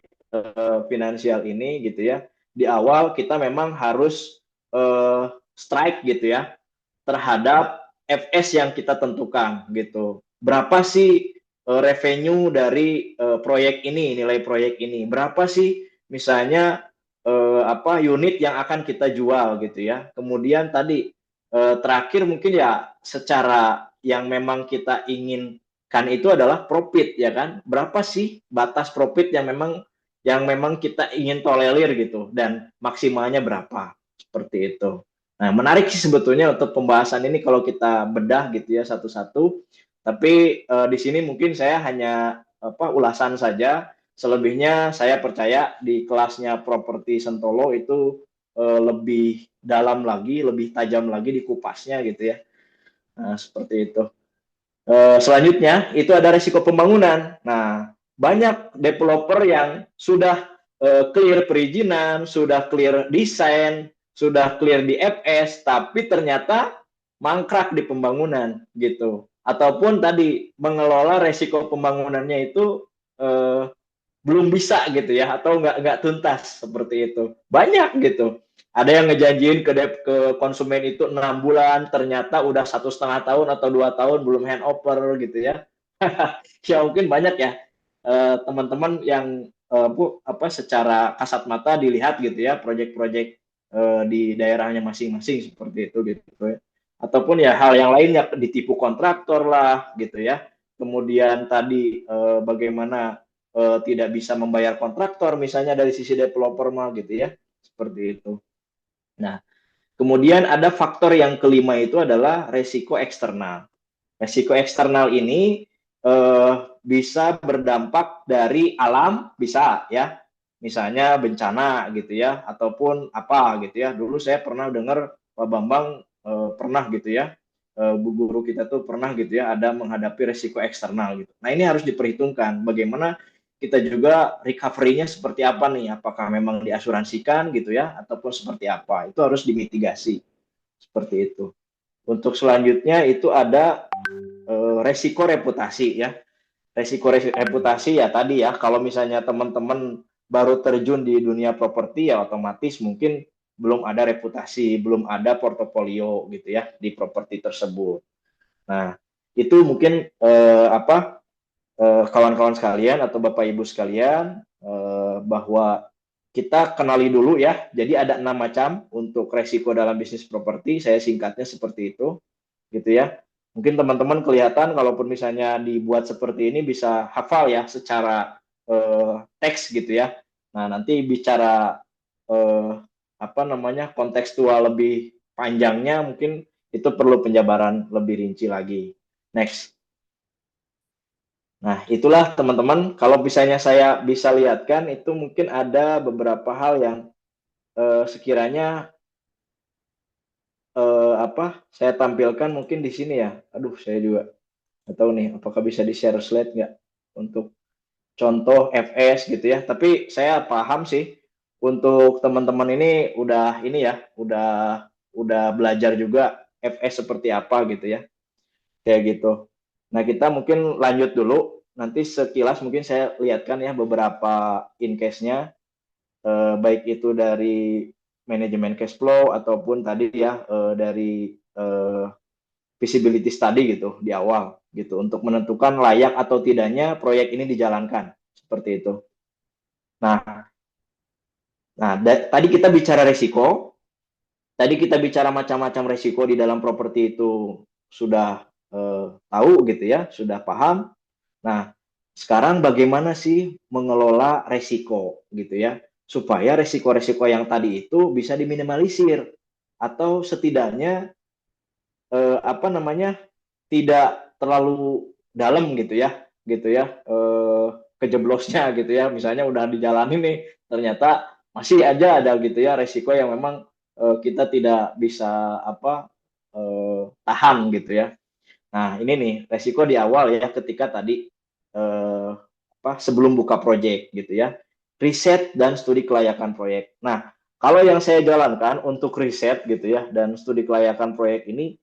finansial ini gitu ya. Di awal kita memang harus strike gitu ya terhadap FS yang kita tentukan gitu. Berapa sih revenue dari proyek ini, nilai proyek ini? Berapa sih misalnya unit yang akan kita jual gitu ya. Kemudian tadi terakhir mungkin ya secara yang memang kita inginkan itu adalah profit ya kan. Berapa sih batas profit yang memang yang memang kita ingin tolerir gitu dan maksimalnya berapa seperti itu. Nah, menarik sih sebetulnya untuk pembahasan ini kalau kita bedah gitu ya satu-satu. Tapi di sini mungkin saya hanya ulasan saja. Selebihnya saya percaya di kelasnya Properti Sentolo itu lebih dalam lagi, lebih tajam lagi di kupasnya gitu ya. Nah, seperti itu. Selanjutnya itu ada risiko pembangunan. Nah, banyak developer yang sudah clear perizinan, sudah clear desain, sudah clear di FS, tapi ternyata mangkrak di pembangunan gitu. Ataupun tadi mengelola risiko pembangunannya itu belum bisa gitu ya, atau nggak tuntas seperti itu. Banyak gitu. Ada yang ngejanjiin ke konsumen itu 6 bulan, ternyata udah 1,5 tahun atau 2 tahun belum handover gitu ya. Ya mungkin banyak ya teman-teman yang secara kasat mata dilihat gitu ya proyek-proyek di daerahnya masing-masing seperti itu gitu ya. Ataupun ya hal yang lain ya ditipu kontraktor lah gitu ya. Kemudian tadi bagaimana tidak bisa membayar kontraktor misalnya dari sisi developer mah gitu ya. Seperti itu. Nah, kemudian ada faktor yang kelima itu adalah resiko eksternal. Resiko eksternal ini bisa berdampak dari alam, bisa ya. Misalnya bencana gitu ya, ataupun apa gitu ya. Dulu saya pernah dengar Pak Bambang pernah gitu ya, Bu guru kita tuh pernah gitu ya, ada menghadapi resiko eksternal gitu. Nah ini harus diperhitungkan bagaimana kita juga recovery-nya seperti apa nih, apakah memang diasuransikan gitu ya, ataupun seperti apa, itu harus dimitigasi, seperti itu. Untuk selanjutnya itu ada resiko reputasi ya. Resiko reputasi ya tadi ya, kalau misalnya teman-teman baru terjun di dunia properti ya otomatis mungkin belum ada reputasi, belum ada portofolio gitu ya di properti tersebut. Nah, itu mungkin kawan-kawan sekalian atau Bapak Ibu sekalian bahwa kita kenali dulu ya. Jadi ada 6 macam untuk resiko dalam bisnis properti, saya singkatnya seperti itu gitu ya. Mungkin teman-teman kelihatan kalaupun misalnya dibuat seperti ini bisa hafal ya secara teks gitu ya. Nah, nanti bicara kontekstual lebih panjangnya mungkin itu perlu penjabaran lebih rinci lagi. Next. Nah, itulah teman-teman, kalau misalnya saya bisa lihatkan itu mungkin ada beberapa hal yang sekiranya saya tampilkan mungkin di sini ya. Aduh, saya juga nggak tahu nih apakah bisa di-share slide nggak untuk contoh FS gitu ya. Tapi saya paham sih untuk teman-teman ini udah belajar juga FS seperti apa gitu ya. Kayak gitu. Nah, kita mungkin lanjut dulu. Nanti sekilas mungkin saya lihatkan ya beberapa in case-nya baik itu dari manajemen cash flow ataupun tadi ya dari feasibility study gitu di awal gitu untuk menentukan layak atau tidaknya proyek ini dijalankan seperti itu. Nah, tadi kita bicara resiko, tadi kita bicara macam-macam resiko di dalam properti itu sudah tahu gitu ya, sudah paham. Nah, sekarang bagaimana sih mengelola resiko gitu ya, supaya resiko-resiko yang tadi itu bisa diminimalisir atau setidaknya tidak terlalu dalam gitu ya kejeblosnya gitu ya. Misalnya udah dijalani nih, ternyata masih aja ada gitu ya resiko yang memang kita tidak bisa tahan gitu ya. Nah, ini nih resiko di awal ya ketika tadi sebelum buka proyek gitu ya. Riset dan studi kelayakan proyek. Nah, kalau yang saya jalankan untuk riset gitu ya dan studi kelayakan proyek ini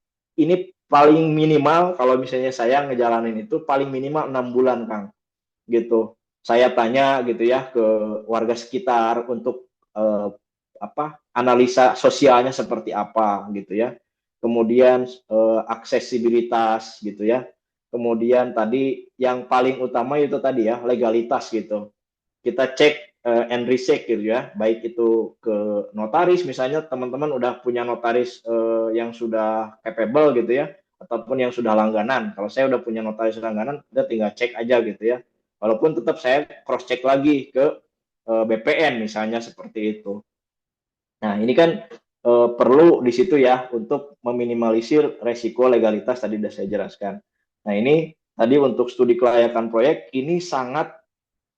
paling minimal kalau misalnya saya ngejalanin itu paling minimal 6 bulan, Kang. Gitu. Saya tanya gitu ya ke warga sekitar untuk analisa sosialnya seperti apa gitu ya. Kemudian aksesibilitas gitu ya. Kemudian tadi yang paling utama itu tadi ya legalitas gitu. Kita cek and recheck gitu ya, baik itu ke notaris misalnya teman-teman udah punya notaris yang sudah capable gitu ya, ataupun yang sudah langganan. Kalau saya udah punya notaris langganan, udah tinggal cek aja gitu ya. Walaupun tetap saya cross check lagi ke BPN misalnya seperti itu. Nah, ini kan perlu di situ ya untuk meminimalisir resiko legalitas tadi sudah saya jelaskan. Nah, ini tadi untuk studi kelayakan proyek ini sangat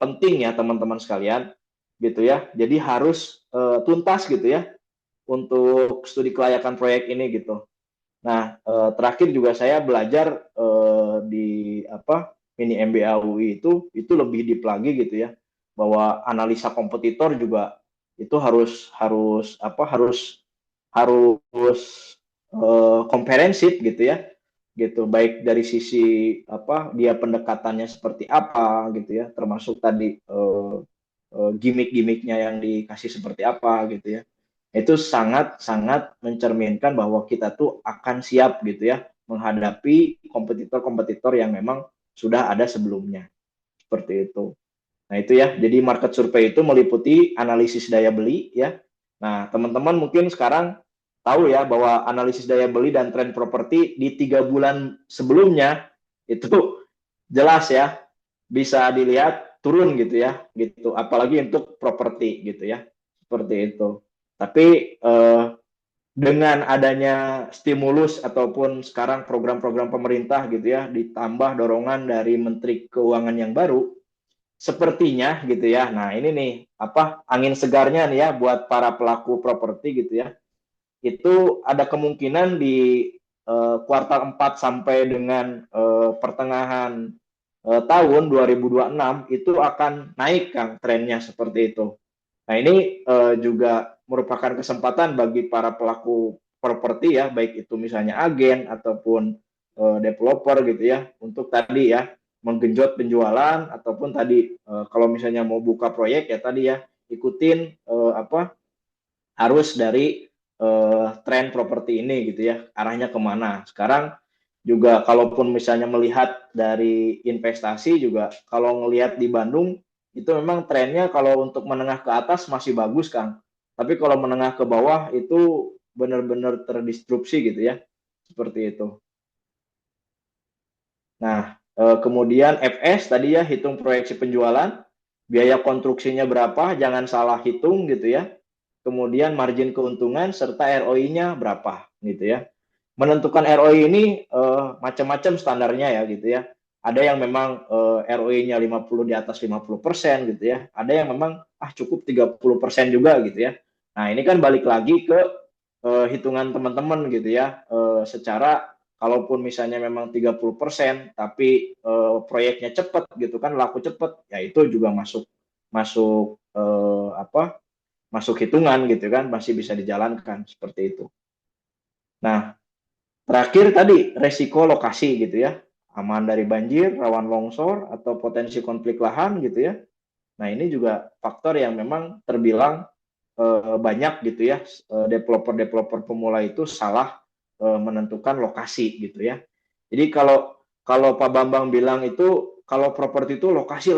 penting ya teman-teman sekalian gitu ya. Jadi harus tuntas gitu ya untuk studi kelayakan proyek ini gitu. Nah, terakhir juga saya belajar di mini MBA UI itu lebih deep lagi gitu ya, bahwa analisa kompetitor juga itu harus komprehensif gitu ya, gitu, baik dari sisi dia pendekatannya seperti apa gitu ya, termasuk tadi gimmick-gimmicknya yang dikasih seperti apa gitu ya. Itu sangat-sangat mencerminkan bahwa kita tuh akan siap gitu ya menghadapi kompetitor-kompetitor yang memang sudah ada sebelumnya. Seperti itu. Nah, itu ya. Jadi market survey itu meliputi analisis daya beli ya. Nah, teman-teman mungkin sekarang tahu ya bahwa analisis daya beli dan tren properti di 3 bulan sebelumnya itu jelas ya bisa dilihat turun gitu ya, gitu. Apalagi untuk properti gitu ya. Seperti itu. Tapi dengan adanya stimulus ataupun sekarang program-program pemerintah gitu ya, ditambah dorongan dari Menteri Keuangan yang baru, sepertinya gitu ya. Nah, ini nih angin segarnya nih ya buat para pelaku properti gitu ya. Itu ada kemungkinan di kuartal 4 sampai dengan pertengahan tahun 2026 itu akan naik Kang trennya seperti itu. Nah, ini juga merupakan kesempatan bagi para pelaku properti ya, baik itu misalnya agen ataupun developer gitu ya, untuk tadi ya menggenjot penjualan ataupun tadi kalau misalnya mau buka proyek ya tadi ya ikutin arus dari tren properti ini gitu ya, arahnya kemana. Sekarang juga kalaupun misalnya melihat dari investasi juga, kalau ngelihat di Bandung itu memang trennya kalau untuk menengah ke atas masih bagus Kang, tapi kalau menengah ke bawah itu benar-benar terdistrupsi gitu ya, seperti itu. Nah, kemudian FS tadi ya, hitung proyeksi penjualan, biaya konstruksinya berapa, jangan salah hitung gitu ya. Kemudian margin keuntungan serta ROI-nya berapa gitu ya. Menentukan ROI ini macam-macam standarnya ya gitu ya. Ada yang memang ROI-nya 50 di atas 50% gitu ya. Ada yang memang cukup 30% juga gitu ya. Nah, ini kan balik lagi ke hitungan teman-teman gitu ya. Secara kalaupun misalnya memang 30% tapi proyeknya cepat gitu kan, laku cepat, ya itu juga masuk masuk hitungan gitu kan, masih bisa dijalankan seperti itu. Nah, terakhir tadi resiko lokasi gitu ya, aman dari banjir, rawan longsor atau potensi konflik lahan gitu ya. Nah, ini juga faktor yang memang terbilang banyak gitu ya, developer pemula itu salah menentukan lokasi gitu ya. Jadi kalau Pak Bambang bilang itu kalau properti itu lokasi,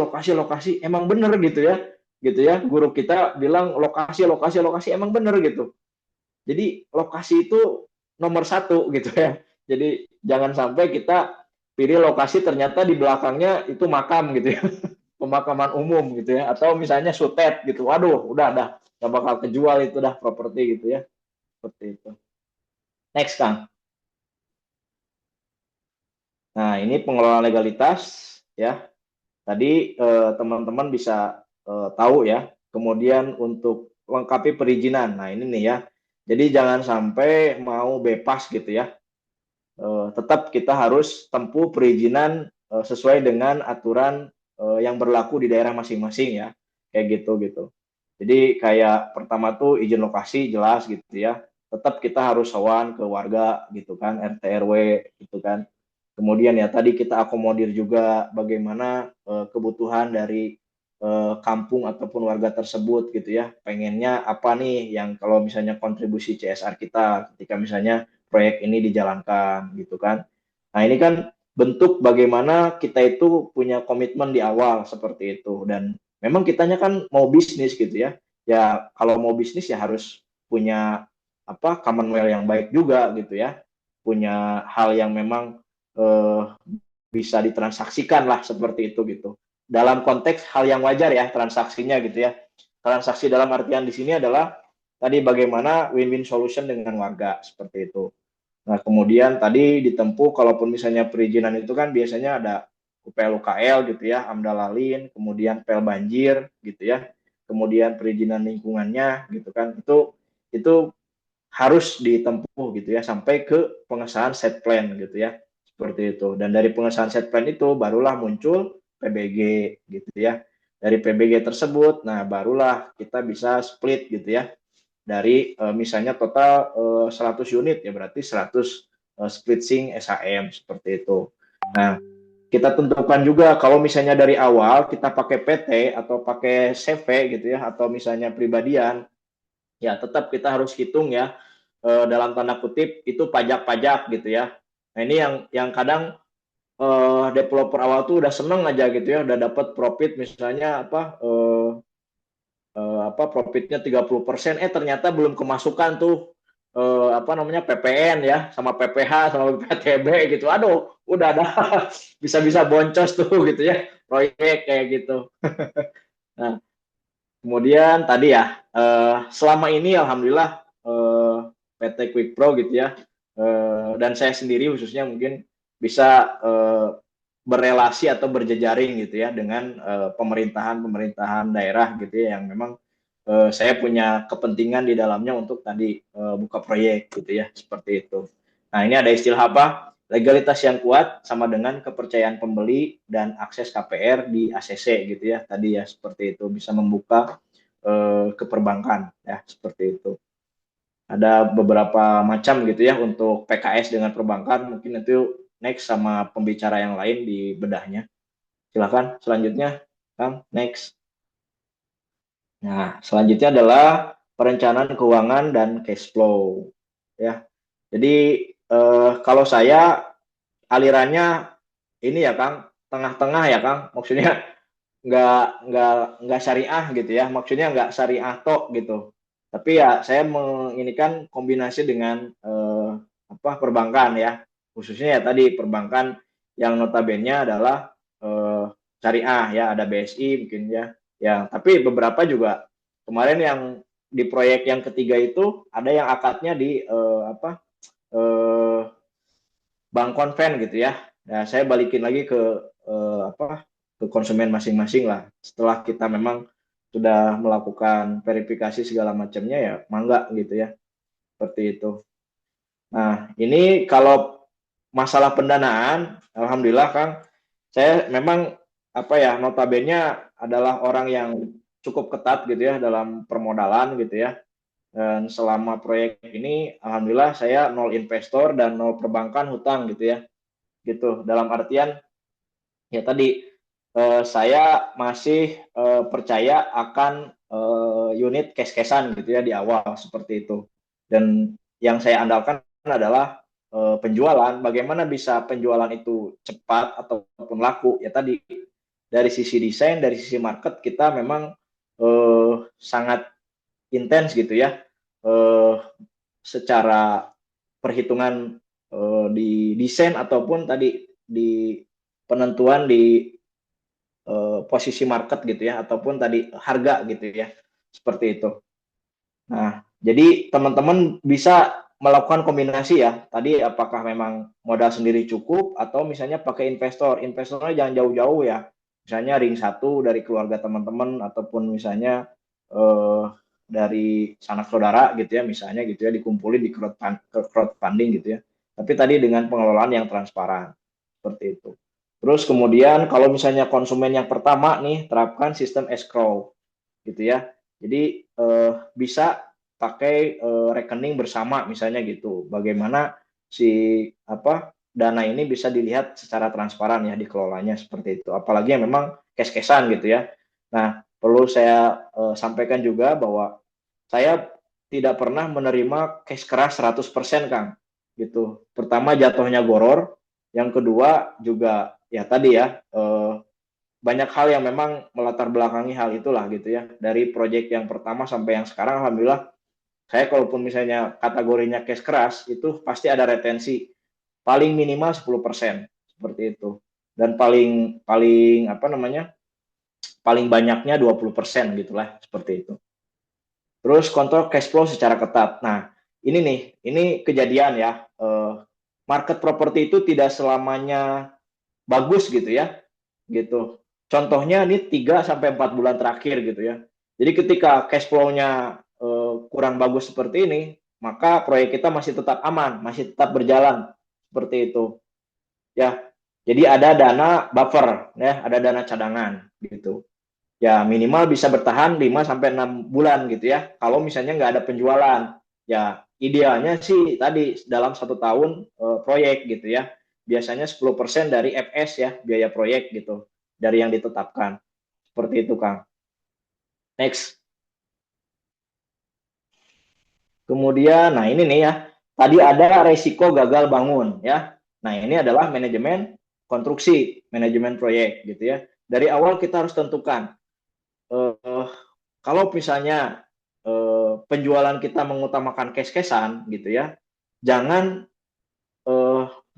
emang bener gitu ya. Gitu ya, guru kita bilang lokasi, emang bener gitu. Jadi lokasi itu nomor 1 gitu ya. Jadi jangan sampai kita pilih lokasi ternyata di belakangnya itu makam gitu ya. Pemakaman umum gitu ya. Atau misalnya sutet gitu. Waduh, udah nggak bakal kejual itu dah properti gitu ya. Seperti itu. Next, Kang. Nah, ini pengelolaan legalitas ya. Tadi teman-teman bisa tahu ya. Kemudian untuk lengkapi perizinan. Nah, ini nih ya. Jadi jangan sampai mau bebas gitu ya. Tetap kita harus tempuh perizinan sesuai dengan aturan yang berlaku di daerah masing-masing ya. Kayak gitu. Jadi kayak pertama tuh izin lokasi jelas gitu ya. Tetap kita harus sowan ke warga gitu kan, RT RW gitu kan. Kemudian ya tadi kita akomodir juga bagaimana kebutuhan dari kampung ataupun warga tersebut gitu ya. Pengennya apa nih yang kalau misalnya kontribusi CSR kita ketika misalnya proyek ini dijalankan gitu kan. Nah, ini kan bentuk bagaimana kita itu punya komitmen di awal seperti itu, dan memang kitanya kan mau bisnis gitu ya. Ya kalau mau bisnis ya harus punya commonwealth yang baik juga gitu ya. Punya hal yang memang bisa ditransaksikan lah seperti itu gitu. Dalam konteks hal yang wajar ya transaksinya gitu ya. transaksi dalam artian di sini adalah tadi bagaimana win-win solution dengan warga seperti itu. Nah, kemudian tadi ditempuh kalaupun misalnya perizinan itu kan biasanya ada UPL UKL gitu ya, AMDAL Lalin, kemudian PL banjir gitu ya, kemudian perizinan lingkungannya gitu kan. Itu harus ditempuh gitu ya sampai ke pengesahan set plan gitu ya. Seperti itu. Dan dari pengesahan set plan itu barulah muncul PBG gitu ya. Dari PBG tersebut, nah barulah kita bisa split gitu ya dari misalnya total 100 unit ya berarti 100 splitsing SHM seperti itu. Nah, kita tentukan juga kalau misalnya dari awal kita pakai PT atau pakai CV gitu ya atau misalnya pribadian, ya tetap kita harus hitung ya dalam tanda kutip itu pajak-pajak gitu ya. Nah, ini yang kadang developer awal tuh udah seneng aja gitu ya, udah dapat profit misalnya profitnya 30%, ternyata belum kemasukan tuh PPN ya sama PPH sama PTB gitu. Aduh, udah ada bisa-bisa boncos tuh gitu ya proyek kayak gitu. Nah, kemudian tadi ya selama ini alhamdulillah PT Quick Pro gitu ya dan saya sendiri khususnya mungkin bisa berelasi atau berjejaring gitu ya dengan pemerintahan daerah gitu ya yang memang saya punya kepentingan di dalamnya untuk tadi buka proyek gitu ya seperti itu. Nah, ini ada istilah apa? Legalitas yang kuat sama dengan kepercayaan pembeli dan akses KPR di ACC gitu ya. Tadi ya seperti itu bisa membuka ke perbankan ya seperti itu. Ada beberapa macam gitu ya untuk PKS dengan perbankan, mungkin itu next sama pembicara yang lain di bedahnya. Silakan selanjutnya, Kang, next. Nah, selanjutnya adalah perencanaan keuangan dan cash flow. Ya, jadi kalau saya alirannya ini ya, Kang, tengah-tengah ya, Kang. Maksudnya nggak syariah gitu ya. Maksudnya nggak syariah tok gitu. Tapi ya saya menginikan kombinasi dengan perbankan ya. Khususnya ya tadi perbankan yang notabene adalah syariah ya, ada BSI mungkin ya. Ya, tapi beberapa juga kemarin yang di proyek yang ketiga itu ada yang akadnya di bank konven gitu ya. Nah, saya balikin lagi ke ke konsumen masing-masing lah. Setelah kita memang sudah melakukan verifikasi segala macamnya ya, mangga gitu ya. Seperti itu. Nah, ini kalau masalah pendanaan, alhamdulillah Kang, saya memang notabene adalah orang yang cukup ketat gitu ya dalam permodalan gitu ya. Dan selama proyek ini, alhamdulillah saya nol investor dan nol perbankan hutang gitu ya. Gitu. Dalam artian ya tadi saya masih percaya akan unit cash-cashan gitu ya di awal seperti itu. Dan yang saya andalkan adalah penjualan. Bagaimana bisa penjualan itu cepat ataupun laku? Ya tadi dari sisi desain, dari sisi market kita memang sangat intens gitu ya. Secara perhitungan di desain ataupun tadi di penentuan di posisi market gitu ya ataupun tadi harga gitu ya seperti itu. Nah, jadi teman-teman bisa melakukan kombinasi ya. Tadi apakah memang modal sendiri cukup atau misalnya pakai investor. Investornya jangan jauh-jauh ya. Misalnya ring satu dari keluarga teman-teman ataupun misalnya dari sanak saudara gitu ya misalnya gitu ya dikumpulin di crowdfunding gitu ya. Tapi tadi dengan pengelolaan yang transparan seperti itu. Terus kemudian kalau misalnya konsumen yang pertama nih terapkan sistem escrow gitu ya. Jadi bisa pakai rekening bersama misalnya gitu. Bagaimana si dana ini bisa dilihat secara transparan ya dikelolanya seperti itu. Apalagi yang memang cash-cashan gitu ya. Nah, perlu saya sampaikan juga bahwa saya tidak pernah menerima cash keras 100% Kang. Gitu. Pertama jatuhnya goror, yang kedua juga ya tadi ya banyak hal yang memang melatar belakangi hal itulah gitu ya. Dari proyek yang pertama sampai yang sekarang alhamdulillah saya kalaupun misalnya kategorinya cash keras itu pasti ada retensi paling minimal 10% seperti itu. Dan paling paling banyaknya 20% gitulah, seperti itu. Terus kontrol cash flow secara ketat. Nah, ini kejadian ya. Market properti itu tidak selamanya bagus gitu ya. Gitu. Contohnya ini 3 sampai 4 bulan terakhir gitu ya. Jadi ketika cash flow-nya kurang bagus seperti ini, maka proyek kita masih tetap aman, masih tetap berjalan seperti itu. Ya. Jadi ada dana buffer ya, ada dana cadangan gitu. Ya minimal bisa bertahan 5 sampai 6 bulan gitu ya. Kalau misalnya nggak ada penjualan, ya idealnya sih tadi dalam 1 tahun proyek gitu ya. Biasanya 10% dari FS ya, biaya proyek gitu, dari yang ditetapkan. Seperti itu, Kang. Next. Kemudian, nah ini nih ya, tadi ada resiko gagal bangun ya. Nah ini adalah manajemen konstruksi, manajemen proyek gitu ya. Dari awal kita harus tentukan kalau misalnya penjualan kita mengutamakan cash-cashan gitu ya, jangan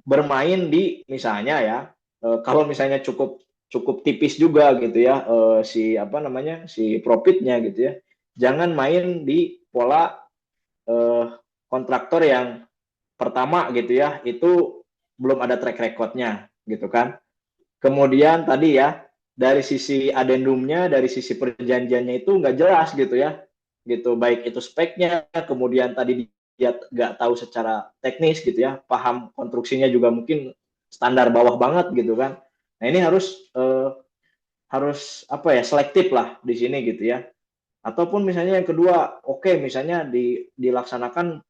bermain di misalnya ya, kalau misalnya cukup tipis juga gitu ya, si profitnya gitu ya, jangan main di pola kontraktor yang pertama gitu ya, itu belum ada track recordnya gitu kan. Kemudian tadi ya, dari sisi adendumnya, dari sisi perjanjiannya itu nggak jelas gitu ya, gitu. Baik itu speknya, kemudian tadi dia nggak tahu secara teknis gitu ya, paham konstruksinya juga mungkin standar bawah banget gitu kan. Nah ini harus apa ya, selektif lah di sini gitu ya. Ataupun misalnya yang kedua, oke misalnya dilaksanakan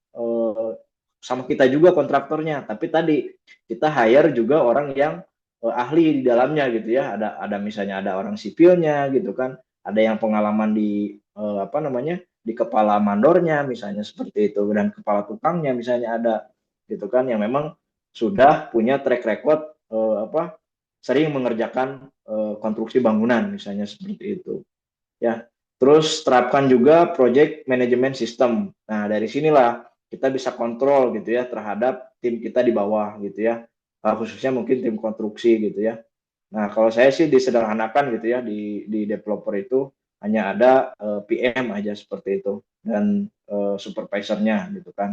sama kita juga kontraktornya, tapi tadi kita hire juga orang yang ahli di dalamnya gitu ya. Ada misalnya ada orang sipilnya gitu kan, ada yang pengalaman di di kepala mandornya misalnya seperti itu, dan kepala tukangnya misalnya ada gitu kan, yang memang sudah punya track record sering mengerjakan konstruksi bangunan misalnya seperti itu ya. Terus terapkan juga project management system. Nah, dari sinilah kita bisa kontrol gitu ya terhadap tim kita di bawah gitu ya. Khususnya mungkin tim konstruksi gitu ya. Nah, kalau saya sih disederhanakan gitu ya, di developer itu hanya ada PM aja seperti itu, dan supervisornya gitu kan.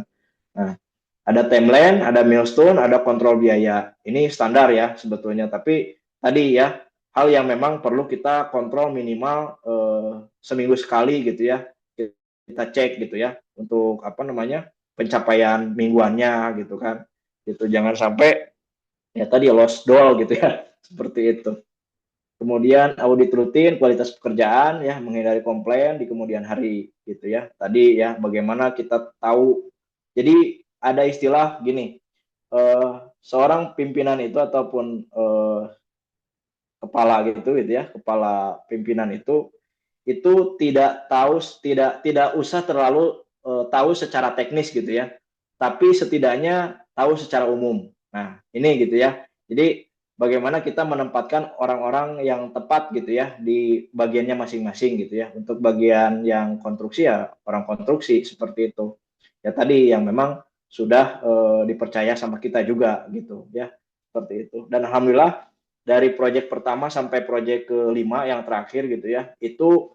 Nah, ada timeline, ada milestone, ada kontrol biaya. Ini standar ya sebetulnya, tapi tadi ya, hal yang memang perlu kita kontrol minimal seminggu sekali gitu ya. Kita cek gitu ya untuk pencapaian mingguannya gitu kan. Gitu, jangan sampai ya tadi lost doll gitu ya. Seperti itu. Kemudian audit rutin kualitas pekerjaan ya, menghindari komplain di kemudian hari gitu ya. Tadi ya, bagaimana kita tahu. Jadi ada istilah gini, seorang pimpinan itu ataupun kepala gitu ya, kepala pimpinan itu tidak usah terlalu tahu secara teknis gitu ya, tapi setidaknya tahu secara umum. Nah ini gitu ya, jadi bagaimana kita menempatkan orang-orang yang tepat gitu ya di bagiannya masing-masing gitu ya. Untuk bagian yang konstruksi ya orang konstruksi seperti itu ya, tadi yang memang sudah dipercaya sama kita juga gitu ya, seperti itu. Dan alhamdulillah dari proyek pertama sampai proyek kelima yang terakhir gitu ya, itu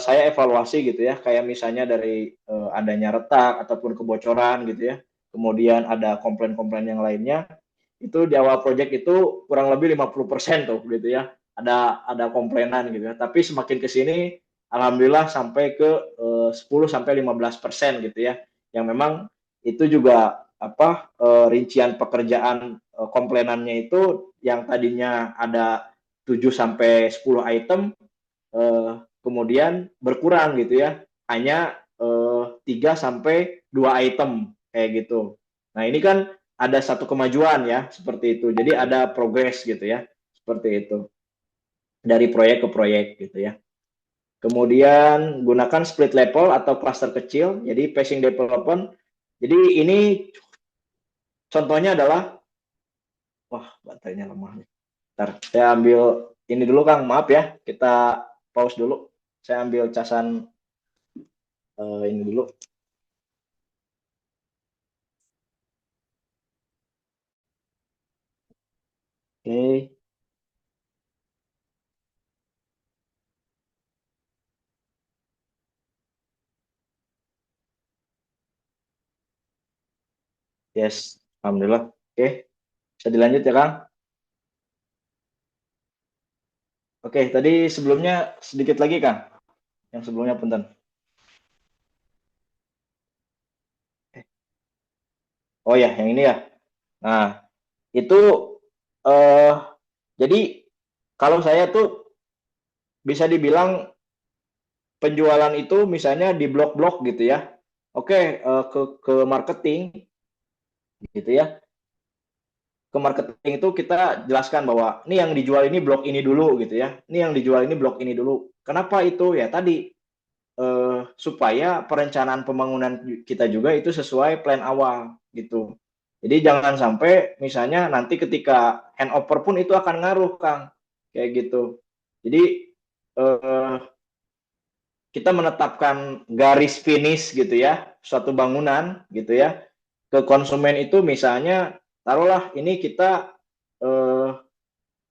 saya evaluasi gitu ya, kayak misalnya dari adanya retak ataupun kebocoran gitu ya, kemudian ada komplain-komplain yang lainnya, itu di awal proyek itu kurang lebih 50% tuh gitu ya, ada komplainan gitu ya, tapi semakin ke sini alhamdulillah sampai ke 10 sampai 15% gitu ya, yang memang itu juga rincian pekerjaan komplainannya itu yang tadinya ada 7 sampai 10 item kemudian berkurang gitu ya, hanya 3 sampai 2 item kayak gitu. Nah ini kan ada satu kemajuan ya seperti itu, jadi ada progres gitu ya, seperti itu dari proyek ke proyek gitu ya. Kemudian gunakan split level atau cluster kecil, jadi phasing development. Jadi ini contohnya adalah, wah baterainya lemah nih. Ntar saya ambil ini dulu Kang, maaf ya, kita pause dulu. Saya ambil casan ini dulu. Oke. Yes, alhamdulillah. Oke, bisa dilanjut ya Kang? Oke, tadi sebelumnya sedikit lagi Kang. Yang sebelumnya punten. Oh ya, yang ini ya. Nah, itu eh jadi kalau saya tuh bisa dibilang penjualan itu misalnya di blok-blok gitu ya. Oke, ke marketing gitu ya. Ke marketing itu kita jelaskan bahwa ini yang dijual ini blok ini dulu gitu ya. Ini yang dijual ini blok ini dulu. Kenapa itu? Ya tadi supaya perencanaan pembangunan kita juga itu sesuai plan awal gitu. Jadi jangan sampai misalnya nanti ketika handover pun itu akan ngaruh Kang, kayak gitu. Jadi kita menetapkan garis finish gitu ya, suatu bangunan gitu ya, ke konsumen itu misalnya taruhlah ini kita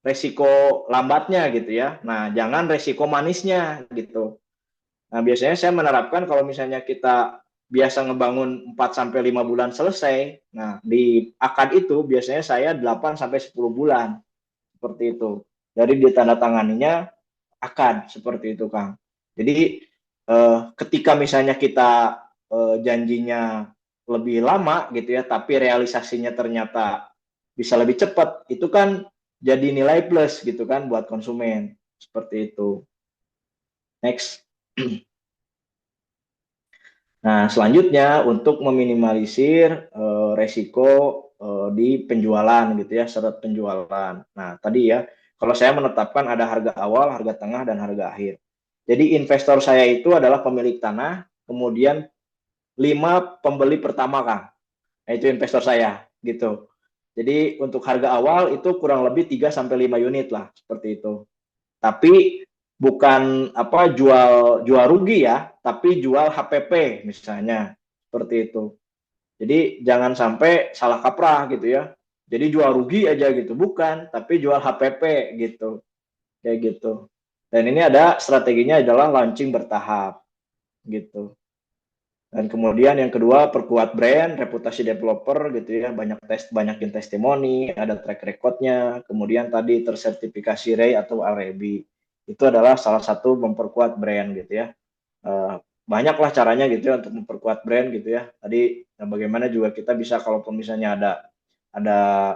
resiko lambatnya gitu ya. Nah, jangan resiko manisnya gitu. Nah, biasanya saya menerapkan kalau misalnya kita biasa ngebangun 4 sampai 5 bulan selesai. Nah, di akad itu biasanya saya 8 sampai 10 bulan. Seperti itu. Dari ditandatanganinya akad seperti itu, Kang. Jadi ketika misalnya kita janjinya lebih lama gitu ya, tapi realisasinya ternyata bisa lebih cepat, itu kan jadi nilai plus gitu kan buat konsumen. Seperti itu. Next. Nah, selanjutnya untuk meminimalisir resiko di penjualan gitu ya, syarat penjualan. Nah, tadi ya, kalau saya menetapkan ada harga awal, harga tengah, dan harga akhir. Jadi investor saya itu adalah pemilik tanah, kemudian 5 pembeli pertama, Kang. Nah, itu investor saya, gitu. Jadi untuk harga awal itu kurang lebih 3 sampai 5 unit lah, seperti itu. Tapi bukan apa jual rugi ya, tapi jual HPP misalnya seperti itu. Jadi jangan sampai salah kaprah gitu ya. Jadi jual rugi aja gitu, bukan, tapi jual HPP gitu, kayak gitu. Dan ini ada strateginya adalah launching bertahap gitu. Dan kemudian yang kedua perkuat brand, reputasi developer gitu ya, banyakin testimoni, ada track recordnya, kemudian tadi tersertifikasi RAI atau RAB. Itu adalah salah satu memperkuat brand gitu ya. Banyaklah caranya gitu ya untuk memperkuat brand gitu ya. Tadi bagaimana juga kita bisa kalaupun misalnya ada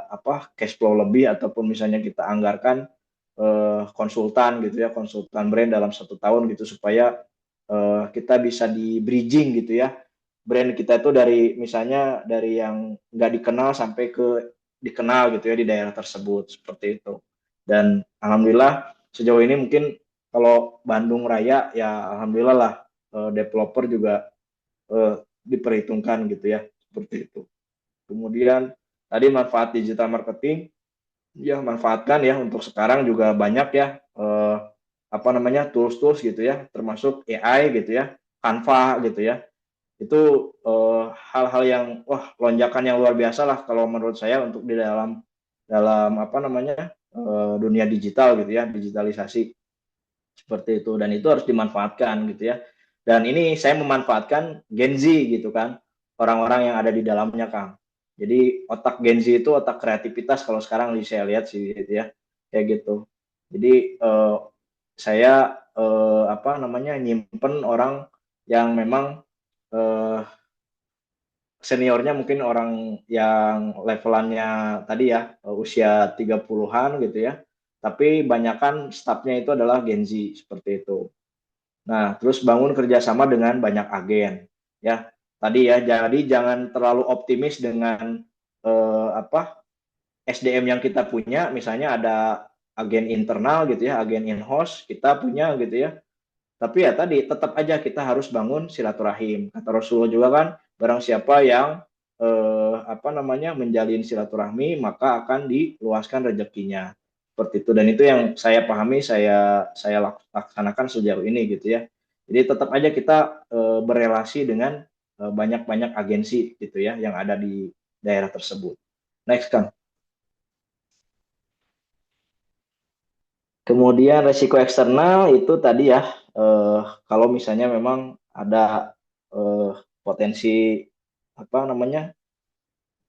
apa cash flow lebih ataupun misalnya kita anggarkan konsultan gitu ya, konsultan brand dalam 1 tahun gitu supaya kita bisa di bridging gitu ya, brand kita itu dari misalnya dari yang nggak dikenal sampai ke dikenal gitu ya di daerah tersebut seperti itu. Dan alhamdulillah sejauh ini mungkin kalau Bandung Raya ya alhamdulillah lah developer juga diperhitungkan gitu ya seperti itu. Kemudian tadi manfaat digital marketing ya manfaatkan ya untuk sekarang juga banyak ya apa namanya tools-tools gitu ya, termasuk AI gitu ya, Canva gitu ya. Itu hal-hal yang wah lonjakan yang luar biasa lah kalau menurut saya untuk di dalam apa namanya dunia digital gitu ya, digitalisasi seperti itu dan itu harus dimanfaatkan gitu ya. Dan ini saya memanfaatkan Gen Z gitu kan, orang-orang yang ada di dalamnya Kang. Jadi otak Gen Z itu otak kreativitas kalau sekarang saya lihat sih gitu ya, kayak gitu. Jadi saya apa namanya nyimpen orang yang memang seniornya mungkin orang yang levelannya tadi ya usia 30-an gitu ya. Tapi banyakan stafnya itu adalah Gen Z seperti itu. Nah, terus bangun kerjasama dengan banyak agen ya. Tadi ya, jadi jangan terlalu optimis dengan apa SDM yang kita punya, misalnya ada agen internal gitu ya, agen in-house kita punya gitu ya. Tapi ya tadi tetap aja kita harus bangun silaturahim. Kata Rasulullah juga kan, barang siapa yang apa namanya menjalin silaturahmi maka akan diluaskan rezekinya. Seperti itu dan itu yang saya pahami, saya laksanakan sejauh ini gitu ya. Jadi tetap aja kita berelasi dengan banyak-banyak agensi gitu ya yang ada di daerah tersebut. Next Kang. Kemudian resiko eksternal itu tadi ya, kalau misalnya memang ada potensi apa namanya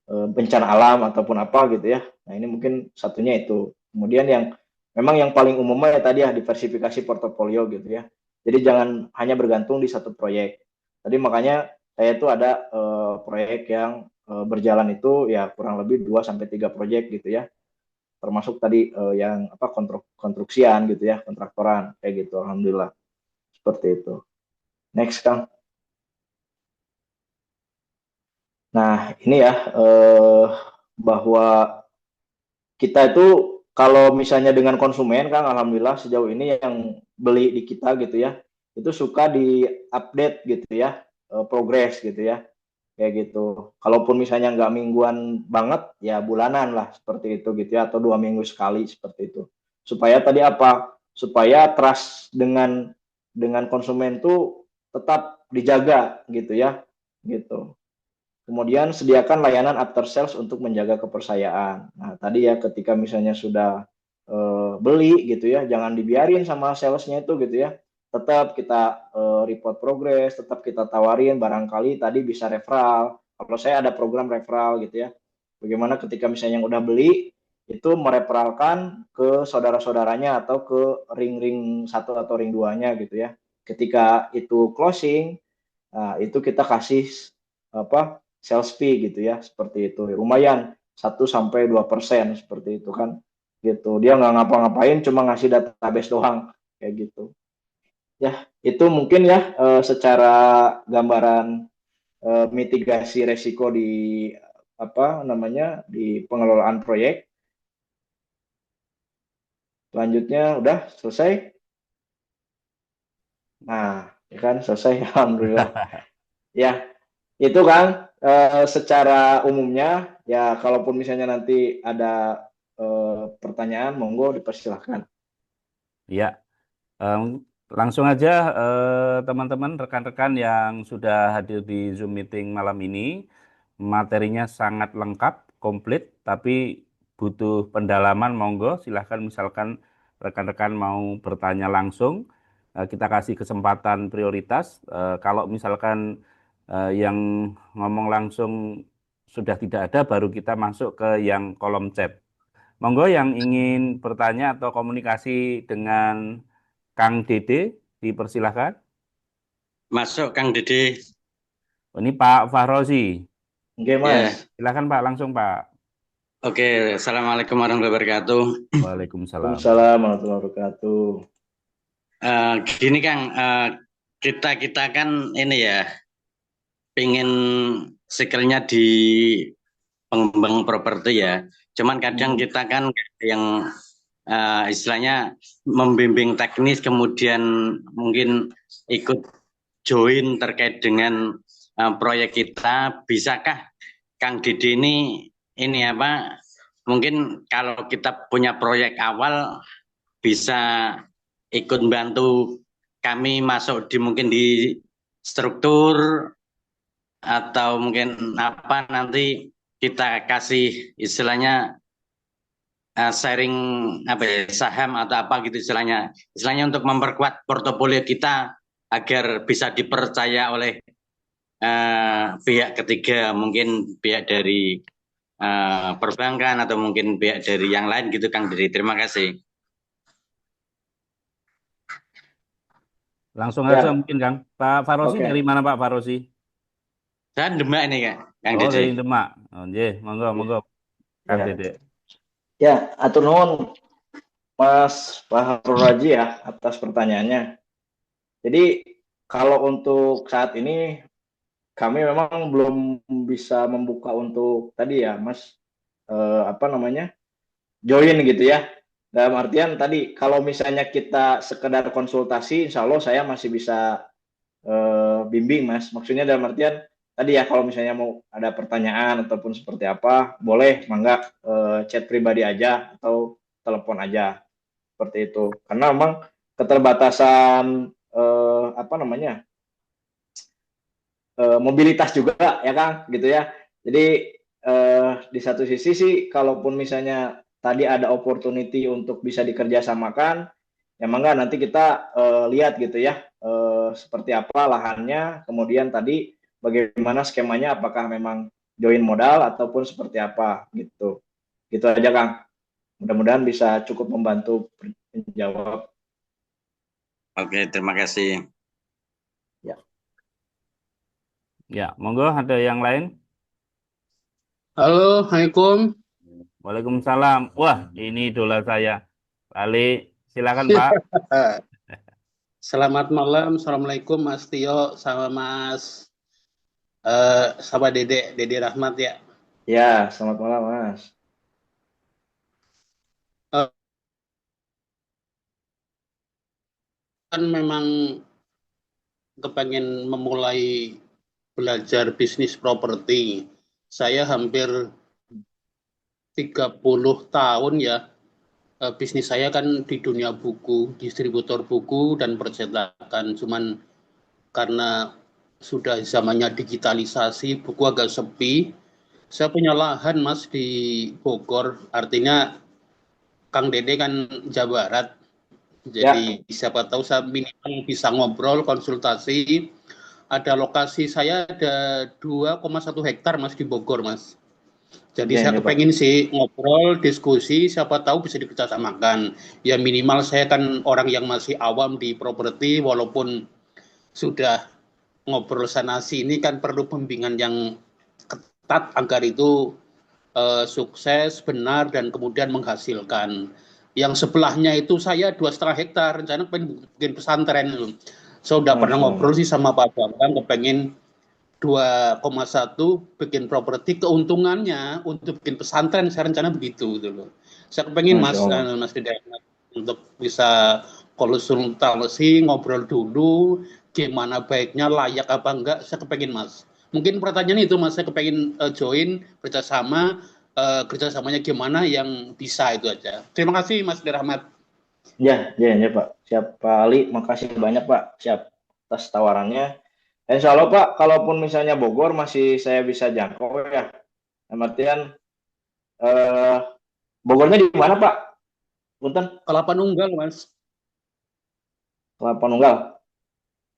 bencana alam ataupun apa gitu ya. Nah ini mungkin satunya itu. Kemudian yang memang yang paling umumnya ya tadi ya diversifikasi portofolio gitu ya. Jadi jangan hanya bergantung di satu proyek. Tadi makanya saya tuh ada proyek yang berjalan itu ya kurang lebih 2 sampai 3 proyek gitu ya. Termasuk tadi yang apa konstruksian gitu ya, kontraktoran kayak gitu. Alhamdulillah. Seperti itu. Next, Kang. Nah, ini ya bahwa kita itu kalau misalnya dengan konsumen kan alhamdulillah sejauh ini yang beli di kita gitu ya itu suka di-update gitu ya progres gitu ya kayak gitu. Kalaupun misalnya nggak mingguan banget ya bulanan lah seperti itu gitu ya atau 2 minggu sekali seperti itu. Supaya tadi apa? Supaya trust dengan konsumen tuh tetap dijaga gitu ya gitu. Kemudian sediakan layanan after sales untuk menjaga kepercayaan. Nah, tadi ya ketika misalnya sudah beli gitu ya, jangan dibiarin sama salesnya itu gitu ya. Tetap kita report progress, tetap kita tawarin barangkali tadi bisa referral. Kalau saya ada program referral gitu ya. Bagaimana ketika misalnya yang udah beli itu mereferalkan ke saudara-saudaranya atau ke ring-ring 1 atau ring 2-nya gitu ya. Ketika itu closing, nah itu kita kasih apa sales fee gitu ya seperti itu lumayan 1-2% seperti itu kan gitu dia nggak ngapa-ngapain cuma ngasih database doang kayak gitu ya itu mungkin ya secara gambaran mitigasi resiko di apa namanya di pengelolaan proyek. Selanjutnya udah selesai. Nah ya kan selesai alhamdulillah ya. Itu kan secara umumnya ya kalaupun misalnya nanti ada pertanyaan monggo dipersilahkan. Ya, langsung aja teman-teman, rekan-rekan yang sudah hadir di Zoom meeting malam ini, materinya sangat lengkap, komplit, tapi butuh pendalaman, monggo silahkan misalkan rekan-rekan mau bertanya langsung, kita kasih kesempatan prioritas. Kalau misalkan yang ngomong langsung sudah tidak ada, baru kita masuk ke yang kolom chat. Monggo yang ingin bertanya atau komunikasi dengan Kang Dede, dipersilahkan. Masuk Kang Dede. Ini Pak Fahrozi. Oke, Mas. Silakan Pak, langsung Pak. Oke, Assalamualaikum warahmatullahi wabarakatuh. Waalaikumsalam. Waalaikumsalam warahmatullahi wabarakatuh. Gini Kang, kita kan ini ya, pengen skillnya di pengembang properti ya. Cuman kadang kita kan yang istilahnya membimbing teknis, kemudian mungkin ikut join terkait dengan proyek kita. Bisakah Kang Dede ini apa? Mungkin kalau kita punya proyek awal bisa ikut bantu kami masuk mungkin di struktur atau mungkin apa nanti kita kasih istilahnya sharing apa ya, saham atau apa gitu istilahnya untuk memperkuat portofolio kita agar bisa dipercaya oleh pihak ketiga, mungkin pihak dari perbankan atau mungkin pihak dari yang lain gitu Kang Dede. Terima kasih. Langsung aja mungkin Kang. Pak Fahrozi dari mana Pak Fahrozi? Saya Demak ini Kang Dede. Dari Demak. Oh, monggo Kang Dede. Ya, atur nuhun Mas Fahrozi ya atas pertanyaannya. Jadi kalau untuk saat ini kami memang belum bisa membuka untuk tadi ya Mas join gitu ya. Dalam artian tadi kalau misalnya kita sekedar konsultasi, insya Allah saya masih bisa bimbing Mas. Maksudnya dalam artian tadi ya kalau misalnya mau ada pertanyaan ataupun seperti apa, boleh mangga chat pribadi aja atau telepon aja seperti itu. Karena memang keterbatasan mobilitas juga ya Kang gitu ya. Jadi di satu sisi sih kalaupun misalnya tadi ada opportunity untuk bisa dikerjasamakan, ya mangga nanti kita lihat gitu ya seperti apa lahannya, kemudian tadi bagaimana skemanya, apakah memang join modal ataupun seperti apa gitu. Gitu aja Kang. Mudah-mudahan bisa cukup membantu menjawab. Oke, terima kasih. Ya, monggo ada yang lain? Halo, Assalamualaikum. Waalaikumsalam. Wah, ini idola saya. Ali, silakan Pak. Selamat malam. Assalamualaikum Mas Tio sama Mas sama Dede Rahmat ya. Ya, selamat malam Mas. Kan memang kepengen memulai belajar bisnis properti. Saya hampir 30 tahun ya. Bisnis saya kan di dunia buku, distributor buku dan percetakan. Cuman karena sudah zamannya digitalisasi, buku agak sepi. Saya punya lahan Mas di Bogor, artinya Kang Dede kan Jawa Barat. Jadi siapa tahu saya minimal bisa ngobrol, konsultasi. Ada lokasi saya ada 2,1 hektar Mas di Bogor Mas. Jadi saya kepengen sih ngobrol, diskusi, siapa tahu bisa dikerjasamakan. Ya minimal saya kan orang yang masih awam di properti, walaupun sudah ngobrol sana sini kan perlu pembimbingan yang ketat agar itu sukses, benar, dan kemudian menghasilkan. Yang sebelahnya itu saya 2,5 hektar, rencana pengen bikin pesantren. Saya udah pernah ngobrol sih sama Pak Bambang, kepengen 2,1 bikin properti, keuntungannya untuk bikin pesantren saya rencana begitu gitu loh. Saya kepengen Mas Dede untuk bisa konsultasi, ngobrol dulu gimana baiknya, layak apa enggak, saya kepengen Mas. Mungkin pertanyaan itu Mas, saya kepengen join kerjasamanya gimana yang bisa itu aja. Terima kasih Mas Dede Rahmat. Ya Pak. Siap Pak Ali, makasih banyak Pak. Siap atas tawarannya. Insya Allah Pak, kalaupun misalnya Bogor masih saya bisa jangkau ya. Artian Bogornya di mana Pak? Punten. Kelapa Nunggal Mas. Kelapa Nunggal.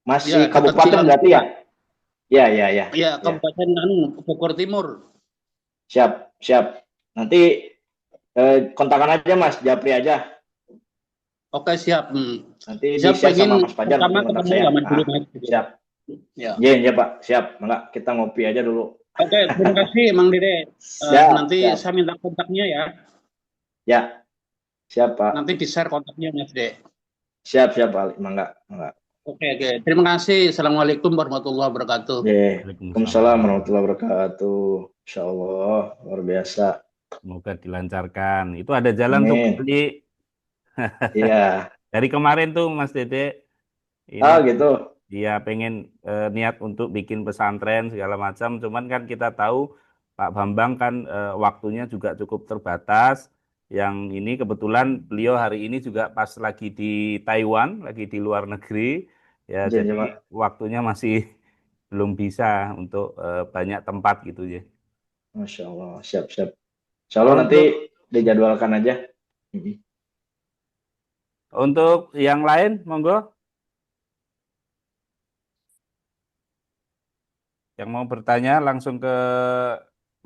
Masih ya, kabupaten berarti ya? Ya. Iya, Kabupaten Bogor Timur. Siap. Nanti kontakan aja Mas, Japri aja. Oke, siap. Nanti siap sama Mas Fajar. Pertama ketemu dulu Mas. Siap. Ya Pak, siap. Maka kita ngopi aja dulu. Oke, terima kasih Mang Dede. Nanti saya minta kontaknya ya. Ya, siap Pak. Nanti di-share kontaknya Mas Dede. Siap Pak. Mangga. Oke. Terima kasih. Assalamualaikum warahmatullahi wabarakatuh. Waalaikumsalam warahmatullahi wabarakatuh. Insya Allah, luar biasa. Semoga dilancarkan. Itu ada jalan tuh beli. Iya. Dari kemarin tuh Mas Dede. Gitu. Dia pengen niat untuk bikin pesantren segala macam. Cuman kan kita tahu Pak Bambang kan waktunya juga cukup terbatas. Yang ini kebetulan beliau hari ini juga pas lagi di Taiwan, lagi di luar negeri. Ya, jadi waktunya masih belum bisa untuk banyak tempat gitu ya. Masya Allah, siap. Insya Allah nanti dijadwalkan aja. Untuk yang lain, monggo. Yang mau bertanya langsung ke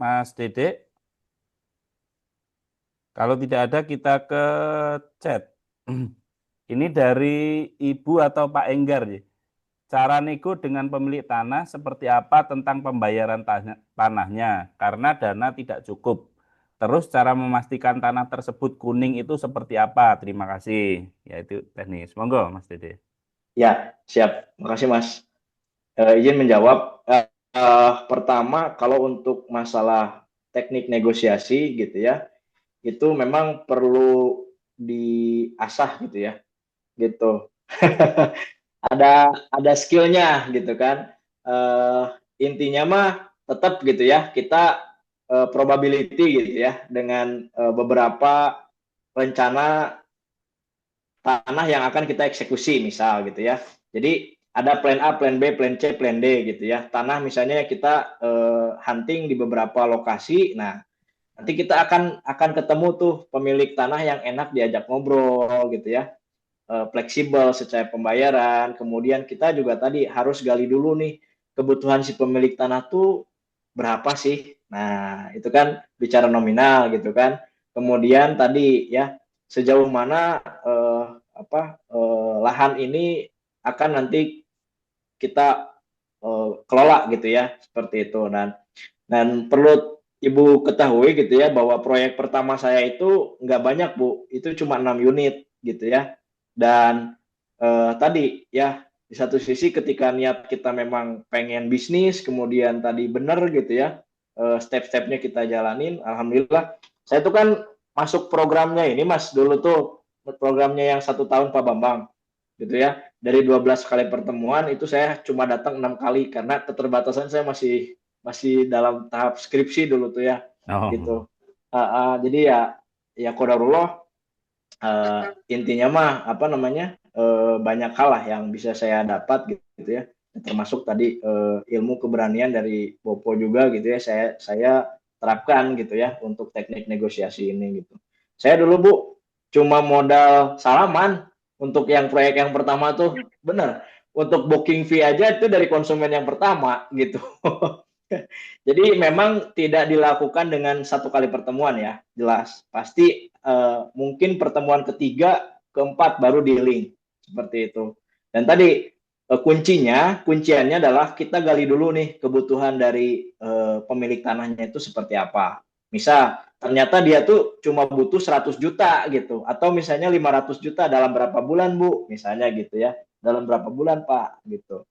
Mas Dede. Kalau tidak ada kita ke chat. Ini dari Ibu atau Pak Enggar ya. Cara nego dengan pemilik tanah seperti apa tentang pembayaran tanahnya karena dana tidak cukup. Terus cara memastikan tanah tersebut kuning itu seperti apa? Terima kasih. Ya itu teknis. Monggo Mas Dede. Ya, siap. Makasih Mas. Izin menjawab. Pertama, kalau untuk masalah teknik negosiasi gitu ya, itu memang perlu diasah gitu ya, gitu. ada skillnya gitu kan. Intinya mah tetap gitu ya, kita probability gitu ya dengan beberapa rencana tanah yang akan kita eksekusi misal gitu ya. Jadi ada plan A, plan B, plan C, plan D gitu ya. Tanah misalnya kita hunting di beberapa lokasi. Nah, nanti kita akan ketemu tuh pemilik tanah yang enak diajak ngobrol gitu ya. Fleksibel secara pembayaran. Kemudian kita juga tadi harus gali dulu nih kebutuhan si pemilik tanah tuh berapa sih Nah, itu kan bicara nominal gitu kan. Kemudian tadi ya, sejauh mana lahan ini akan nanti kita kelola gitu ya, seperti itu. Dan perlu Ibu ketahui gitu ya, bahwa proyek pertama saya itu nggak banyak Bu, itu cuma 6 unit gitu ya. Dan tadi ya, di satu sisi ketika niat kita memang pengen bisnis, kemudian tadi benar gitu ya, step-stepnya kita jalanin, alhamdulillah. Saya tuh kan masuk programnya ini Mas, dulu tuh programnya yang 1 tahun Pak Bambang gitu ya. Dari 12 kali pertemuan itu saya cuma datang 6 kali karena keterbatasan saya masih dalam tahap skripsi dulu tuh ya, Oh. gitu. Jadi ya qadarullah, intinya mah banyak hal lah yang bisa saya dapat gitu ya, termasuk tadi ilmu keberanian dari Bopo juga gitu ya, saya terapkan gitu ya untuk teknik negosiasi ini gitu. Saya dulu Bu cuma modal salaman untuk yang proyek yang pertama tuh, bener, untuk booking fee aja itu dari konsumen yang pertama gitu. Jadi memang tidak dilakukan dengan 1 kali pertemuan ya, jelas. Pasti mungkin pertemuan ketiga, keempat baru di-link, seperti itu. Dan tadi kunciannya adalah kita gali dulu nih kebutuhan dari pemilik tanahnya itu seperti apa. Misal ternyata dia tuh cuma butuh 100 juta gitu, atau misalnya 500 juta dalam berapa bulan Bu, misalnya gitu ya, dalam berapa bulan Pak gitu.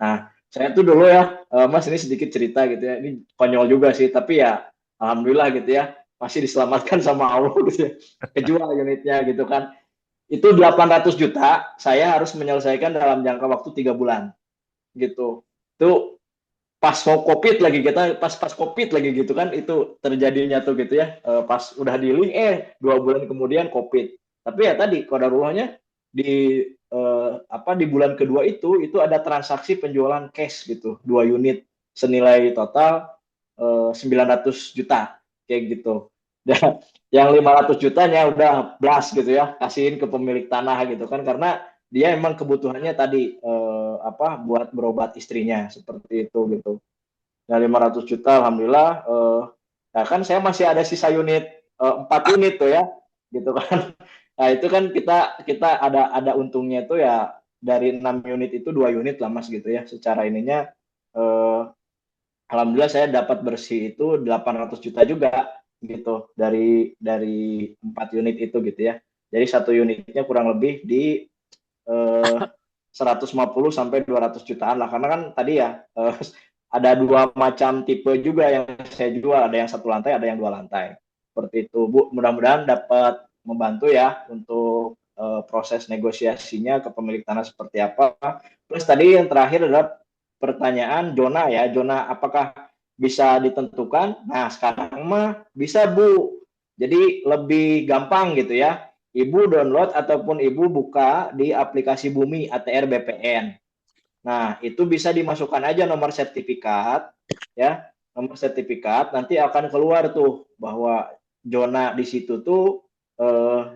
Nah, saya tuh dulu ya, Mas ini sedikit cerita gitu ya, ini konyol juga sih, tapi ya alhamdulillah gitu ya, masih diselamatkan sama Allah gitu ya, kejual unitnya gitu kan. Itu 800 juta, saya harus menyelesaikan dalam jangka waktu 3 bulan gitu. Itu pas mau COVID lagi, kita pas COVID lagi gitu kan, itu terjadinya tuh gitu ya, pas udah di-link 2 bulan kemudian COVID. Tapi ya tadi qadarullah-nya di di bulan kedua itu ada transaksi penjualan cash gitu, 2 unit senilai total 900 juta kayak gitu. Dan yang 500 jutanya udah blast gitu ya, kasihin ke pemilik tanah gitu kan, karena dia emang kebutuhannya tadi buat berobat istrinya seperti itu gitu. Nah 500 juta alhamdulillah, nah kan saya masih ada sisa unit 4 unit tuh ya gitu kan. Nah itu kan kita ada untungnya itu ya, dari 6 unit itu 2 unit lah Mas gitu ya. Secara ininya alhamdulillah saya dapat bersih itu 800 juta juga gitu dari 4 unit itu gitu ya. Jadi 1 unitnya kurang lebih di 150 sampai 200 jutaan lah, karena kan tadi ya ada 2 macam tipe juga yang saya jual, ada yang 1 lantai, ada yang 2 lantai. Seperti itu Bu, mudah-mudahan dapat membantu ya untuk proses negosiasinya ke pemilik tanah seperti apa. Terus tadi yang terakhir adalah pertanyaan zona ya, zona apakah bisa ditentukan? Nah sekarang mah bisa Bu, jadi lebih gampang gitu ya. Ibu download ataupun Ibu buka di aplikasi Bumi ATR BPN. Nah, itu bisa dimasukkan aja nomor sertifikat ya. Nomor sertifikat nanti akan keluar tuh bahwa zona di situ tuh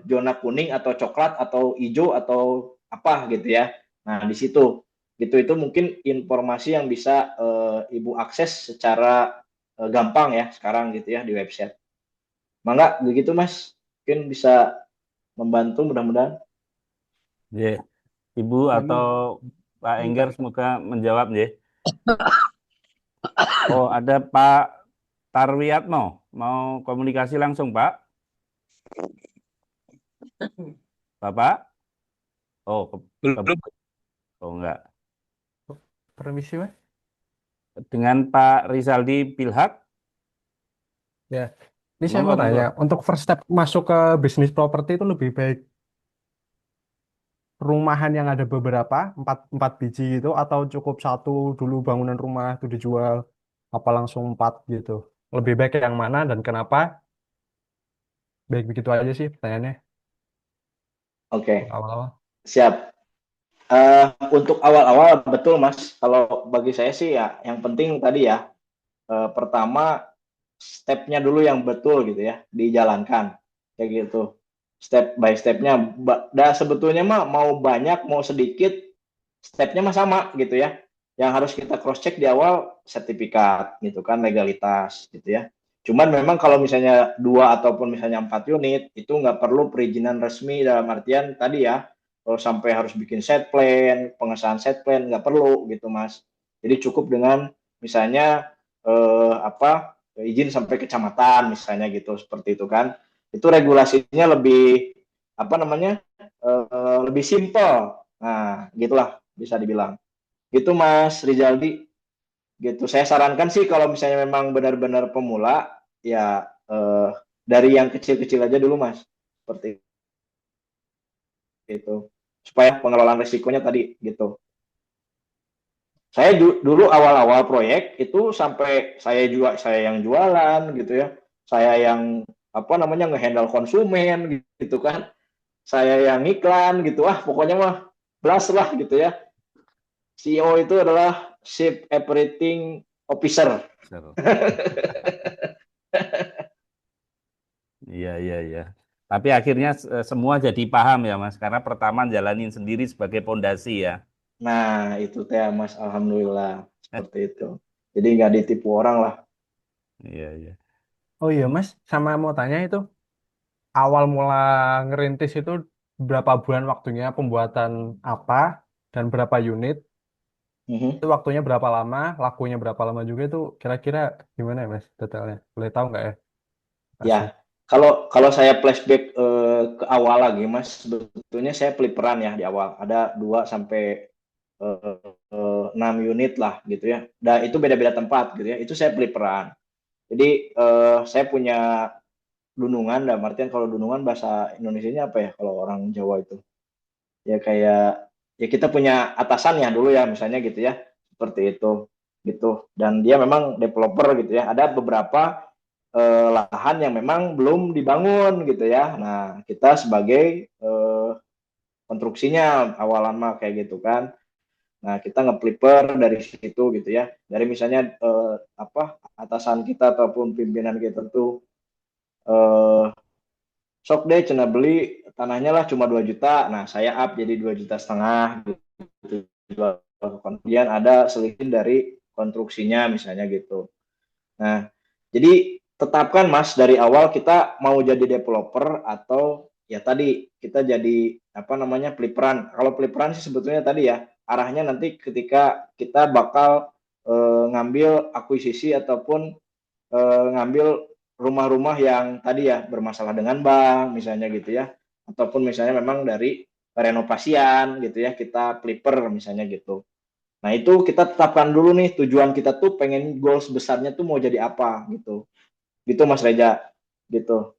zona kuning atau coklat atau hijau atau apa gitu ya. Nah, di situ itu mungkin informasi yang bisa Ibu akses secara gampang ya sekarang gitu ya di website. Mangga begitu Mas. Mungkin bisa membantu mudah-mudahan. Ya, Ibu atau Pak Enggar semoga menjawab ya. Oh, ada Pak Tarwiyatno mau komunikasi langsung Pak. Bapak? Oh, Belum. Oh enggak. Permisi Mas. Dengan Pak Rizaldi Pilhak? Ya, ini saya mau tanya, untuk first step masuk ke bisnis properti itu lebih baik rumahan yang ada beberapa, 4 biji gitu, atau cukup 1 dulu bangunan rumah itu dijual, apa langsung 4 gitu? Lebih baik yang mana dan kenapa? Baik begitu aja sih pertanyaannya. Oke, Awal-awal. siap. Untuk awal-awal betul Mas, kalau bagi saya sih ya yang penting tadi ya, pertama stepnya dulu yang betul gitu ya, dijalankan kayak gitu, step by stepnya. Dan sebetulnya mah mau banyak mau sedikit stepnya mah sama gitu ya. yang harus kita cross check di awal sertifikat gitu kan, legalitas gitu ya. Cuman memang kalau misalnya 2 ataupun misalnya 4 unit itu nggak perlu perizinan resmi, dalam artian tadi ya, kalau sampai harus bikin set plan, pengesahan set plan nggak perlu gitu Mas. Jadi cukup dengan misalnya izin sampai kecamatan misalnya gitu, seperti itu kan. Itu regulasinya lebih apa namanya, lebih simpel. Nah, gitulah bisa dibilang. Gitu Mas Rizaldi, gitu. Saya sarankan sih kalau misalnya memang benar-benar pemula, ya dari yang kecil-kecil aja dulu Mas, seperti itu. Supaya pengelolaan risikonya tadi gitu. Saya dulu awal-awal proyek itu sampai saya yang jualan gitu ya. Saya yang apa namanya ngehandle konsumen gitu kan. Saya yang iklan gitu. Pokoknya mah blast lah gitu ya. CEO itu adalah Chief Operating Officer. Iya, iya, iya. Tapi akhirnya semua jadi paham ya, Mas. Karena pertama jalanin sendiri sebagai pondasi ya. Nah, itu teh Mas, alhamdulillah seperti itu. Jadi nggak ditipu orang lah. Iya, iya. Oh iya Mas, sama mau tanya itu awal mula ngerintis itu berapa bulan waktunya pembuatan apa dan berapa unit? Mhm. Itu waktunya berapa lama, lakunya berapa lama juga itu kira-kira gimana ya Mas detailnya? Boleh tahu nggak ya? Ya, Kasih. kalau saya flashback ke awal lagi Mas, sebetulnya saya peliperan ya di awal. Ada 2 sampai 6 unit lah gitu ya. Dan itu beda-beda tempat gitu ya. Itu saya peliperan. Jadi saya punya dunungan, dalam artian kalau dunungan bahasa Indonesianya apa ya kalau orang Jawa itu? Ya kayak ya kita punya atasan ya dulu ya misalnya gitu ya, seperti itu gitu. Dan dia memang developer gitu ya. Ada beberapa lahan yang memang belum dibangun gitu ya. Nah, kita sebagai konstruksinya awalan mah kayak gitu kan. Nah, kita nge-flipper dari situ gitu ya. Dari misalnya atasan kita ataupun pimpinan kita tuh sok deh cena beli tanahnya lah cuma 2 juta. Nah, saya up jadi 2,5 juta gitu. Kemudian ada selisih dari konstruksinya misalnya gitu. Nah, jadi tetapkan Mas dari awal kita mau jadi developer atau ya tadi kita jadi apa namanya peliperan. Kalau peliperan sih sebetulnya tadi ya arahnya nanti ketika kita bakal ngambil akuisisi ataupun ngambil rumah-rumah yang tadi ya bermasalah dengan bank misalnya gitu ya, ataupun misalnya memang dari renovasian gitu ya kita flipper misalnya gitu. Nah itu kita tetapkan dulu nih tujuan kita tuh pengen goals besarnya tuh mau jadi apa gitu, gitu Mas Reza gitu.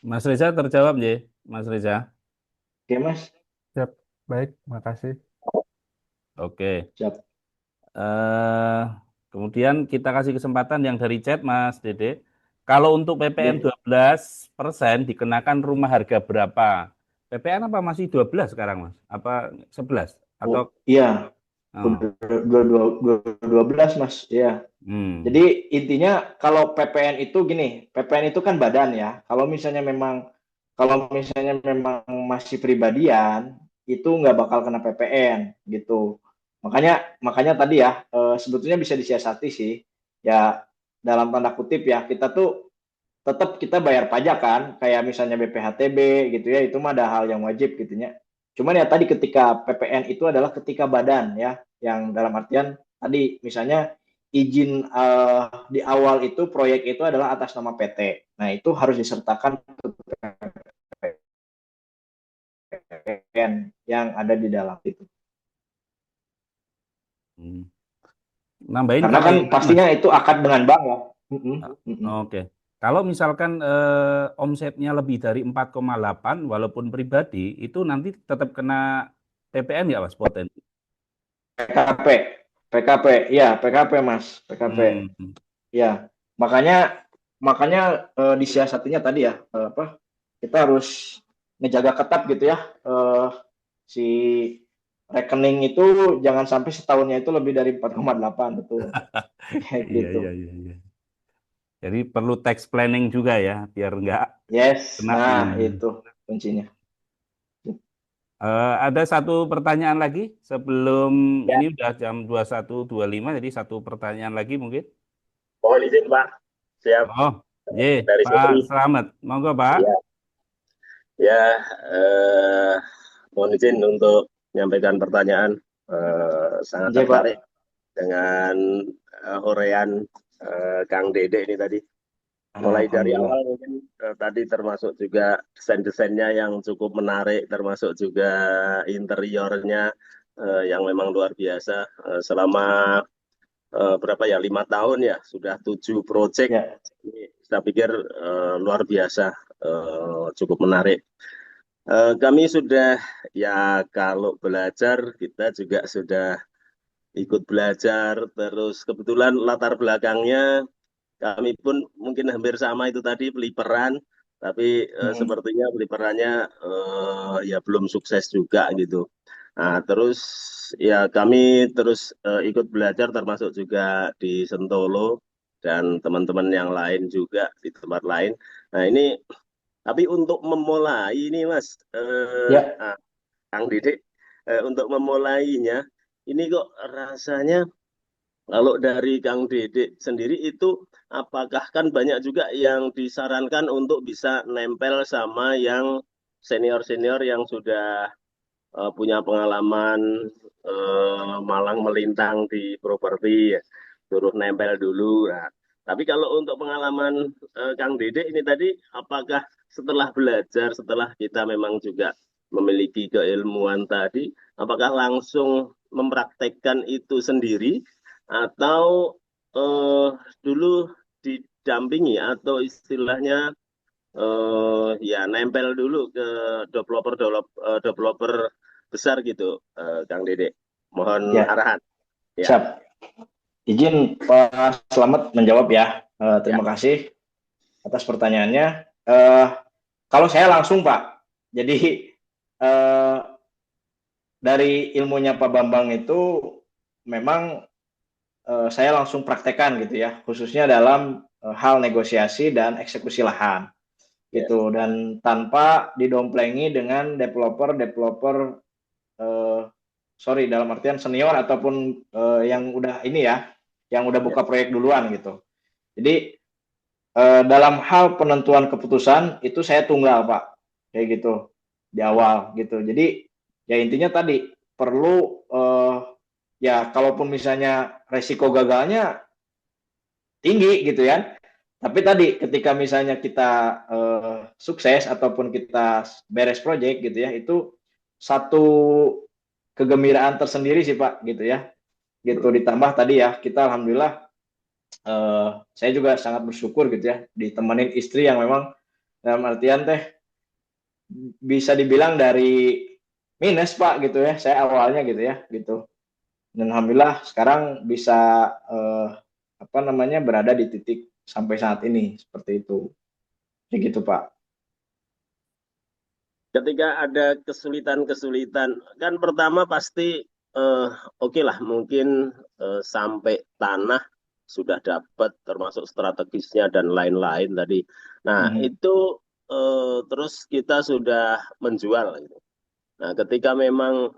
Mas Reza terjawab ya, Mas Reza. Oke Mas, Siap, baik, makasih. Oke. siap. eh Kemudian kita kasih kesempatan yang dari chat, Mas Dede. Kalau untuk PPN Oke. 12% dikenakan rumah harga berapa? PPN apa masih 12 sekarang, Mas? Apa 11? Atau Oh iya, oh. udah 12 Mas, ya. Hmm. Jadi intinya kalau PPN itu gini, PPN itu kan badan ya. Kalau misalnya memang masih pribadian itu nggak bakal kena PPN gitu. Makanya tadi ya sebetulnya bisa disiasati sih. Ya dalam tanda kutip ya kita tuh tetap kita bayar pajak kan, kayak misalnya BPHTB gitu ya, itu mah ada hal yang wajib gitu ya. Cuman ya tadi ketika PPN itu adalah ketika badan ya, yang dalam artian tadi misalnya izin di awal itu proyek itu adalah atas nama PT. Nah, itu harus disertakan ke PPN yang ada di dalam itu. Hmm. Nambahin Karena kalau kan ini, Mas. pastinya itu akad dengan bank ya. Oke. Kalau misalkan omsetnya lebih dari 4,8 walaupun pribadi, itu nanti tetap kena PPN ya, Mas, potensi? PKP, PKP, ya PKP Mas, PKP. Hmm. Ya, makanya makanya disiasatinya tadi ya kita harus ngejaga ketat gitu ya si rekening itu jangan sampai setahunnya itu lebih dari 4,8 betul kayak Iya, gitu. iya, iya, iya. Jadi perlu tax planning juga ya, biar nggak Yes, kena. nah itu kuncinya. Ada satu pertanyaan lagi sebelum ini udah jam 21.25, jadi satu pertanyaan lagi mungkin. Mohon izin Pak, siap Oh, ye, dari Supri. Pak Slamet, monggo Pak. Ya, ya mohon izin untuk menyampaikan pertanyaan. Sangat Iya, Pak. tertarik dengan uraian Kang Dede ini tadi. Mulai dari Alhamdulillah. awal mungkin tadi termasuk juga desain-desainnya yang cukup menarik, termasuk juga interiornya yang memang luar biasa. Selama berapa ya, 5 tahun ya, sudah 7 proyek. Ya. Ini saya pikir luar biasa, cukup menarik. Kami sudah, ya kalau belajar kita juga sudah ikut belajar, terus kebetulan latar belakangnya kami pun mungkin hampir sama itu tadi, peliperan, tapi sepertinya peliperannya ya belum sukses juga gitu. Nah, terus ya kami terus ikut belajar termasuk juga di Sentolo dan teman-teman yang lain juga di tempat lain. Nah ini, tapi untuk memulai ini Mas, Kang Didik, untuk memulainya ini kok rasanya kalau dari Kang Dede sendiri itu, apakah kan banyak juga yang disarankan untuk bisa nempel sama yang senior-senior yang sudah punya pengalaman malang melintang di properti, ya, suruh nempel dulu. Nah, tapi kalau untuk pengalaman Kang Dede ini tadi, apakah setelah belajar, setelah kita memang juga memiliki keilmuan tadi, apakah langsung mempraktekkan itu sendiri? Atau dulu didampingi atau istilahnya ya nempel dulu ke developer besar gitu, Kang Dede. Mohon arahan. Ya. Siap. Izin Pak Slamet menjawab ya. Terima kasih atas pertanyaannya. Kalau saya langsung Pak, jadi dari ilmunya Pak Bambang itu memang saya langsung praktekkan gitu ya, khususnya dalam hal negosiasi dan eksekusi lahan gitu, dan tanpa didomplengi dengan developer sorry dalam artian senior ataupun yang udah ini ya, yang udah buka proyek duluan gitu. Jadi dalam hal penentuan keputusan itu saya tunggal Pak, kayak gitu di awal gitu. Jadi ya intinya tadi perlu ya kalaupun misalnya resiko gagalnya tinggi gitu ya, tapi tadi ketika misalnya kita sukses ataupun kita beres proyek gitu ya, itu satu kegembiraan tersendiri sih Pak gitu ya, gitu. Ditambah tadi ya kita alhamdulillah saya juga sangat bersyukur gitu ya ditemenin istri yang memang dalam artian teh bisa dibilang dari minus Pak gitu ya, saya awalnya gitu ya gitu. Dan alhamdulillah sekarang bisa berada di titik sampai saat ini seperti itu. Kayak gitu Pak. Ketika ada kesulitan-kesulitan, kan pertama pasti oke lah, mungkin sampai tanah sudah dapat termasuk strategisnya dan lain-lain tadi. Nah, itu terus kita sudah menjual gitu. Nah, ketika memang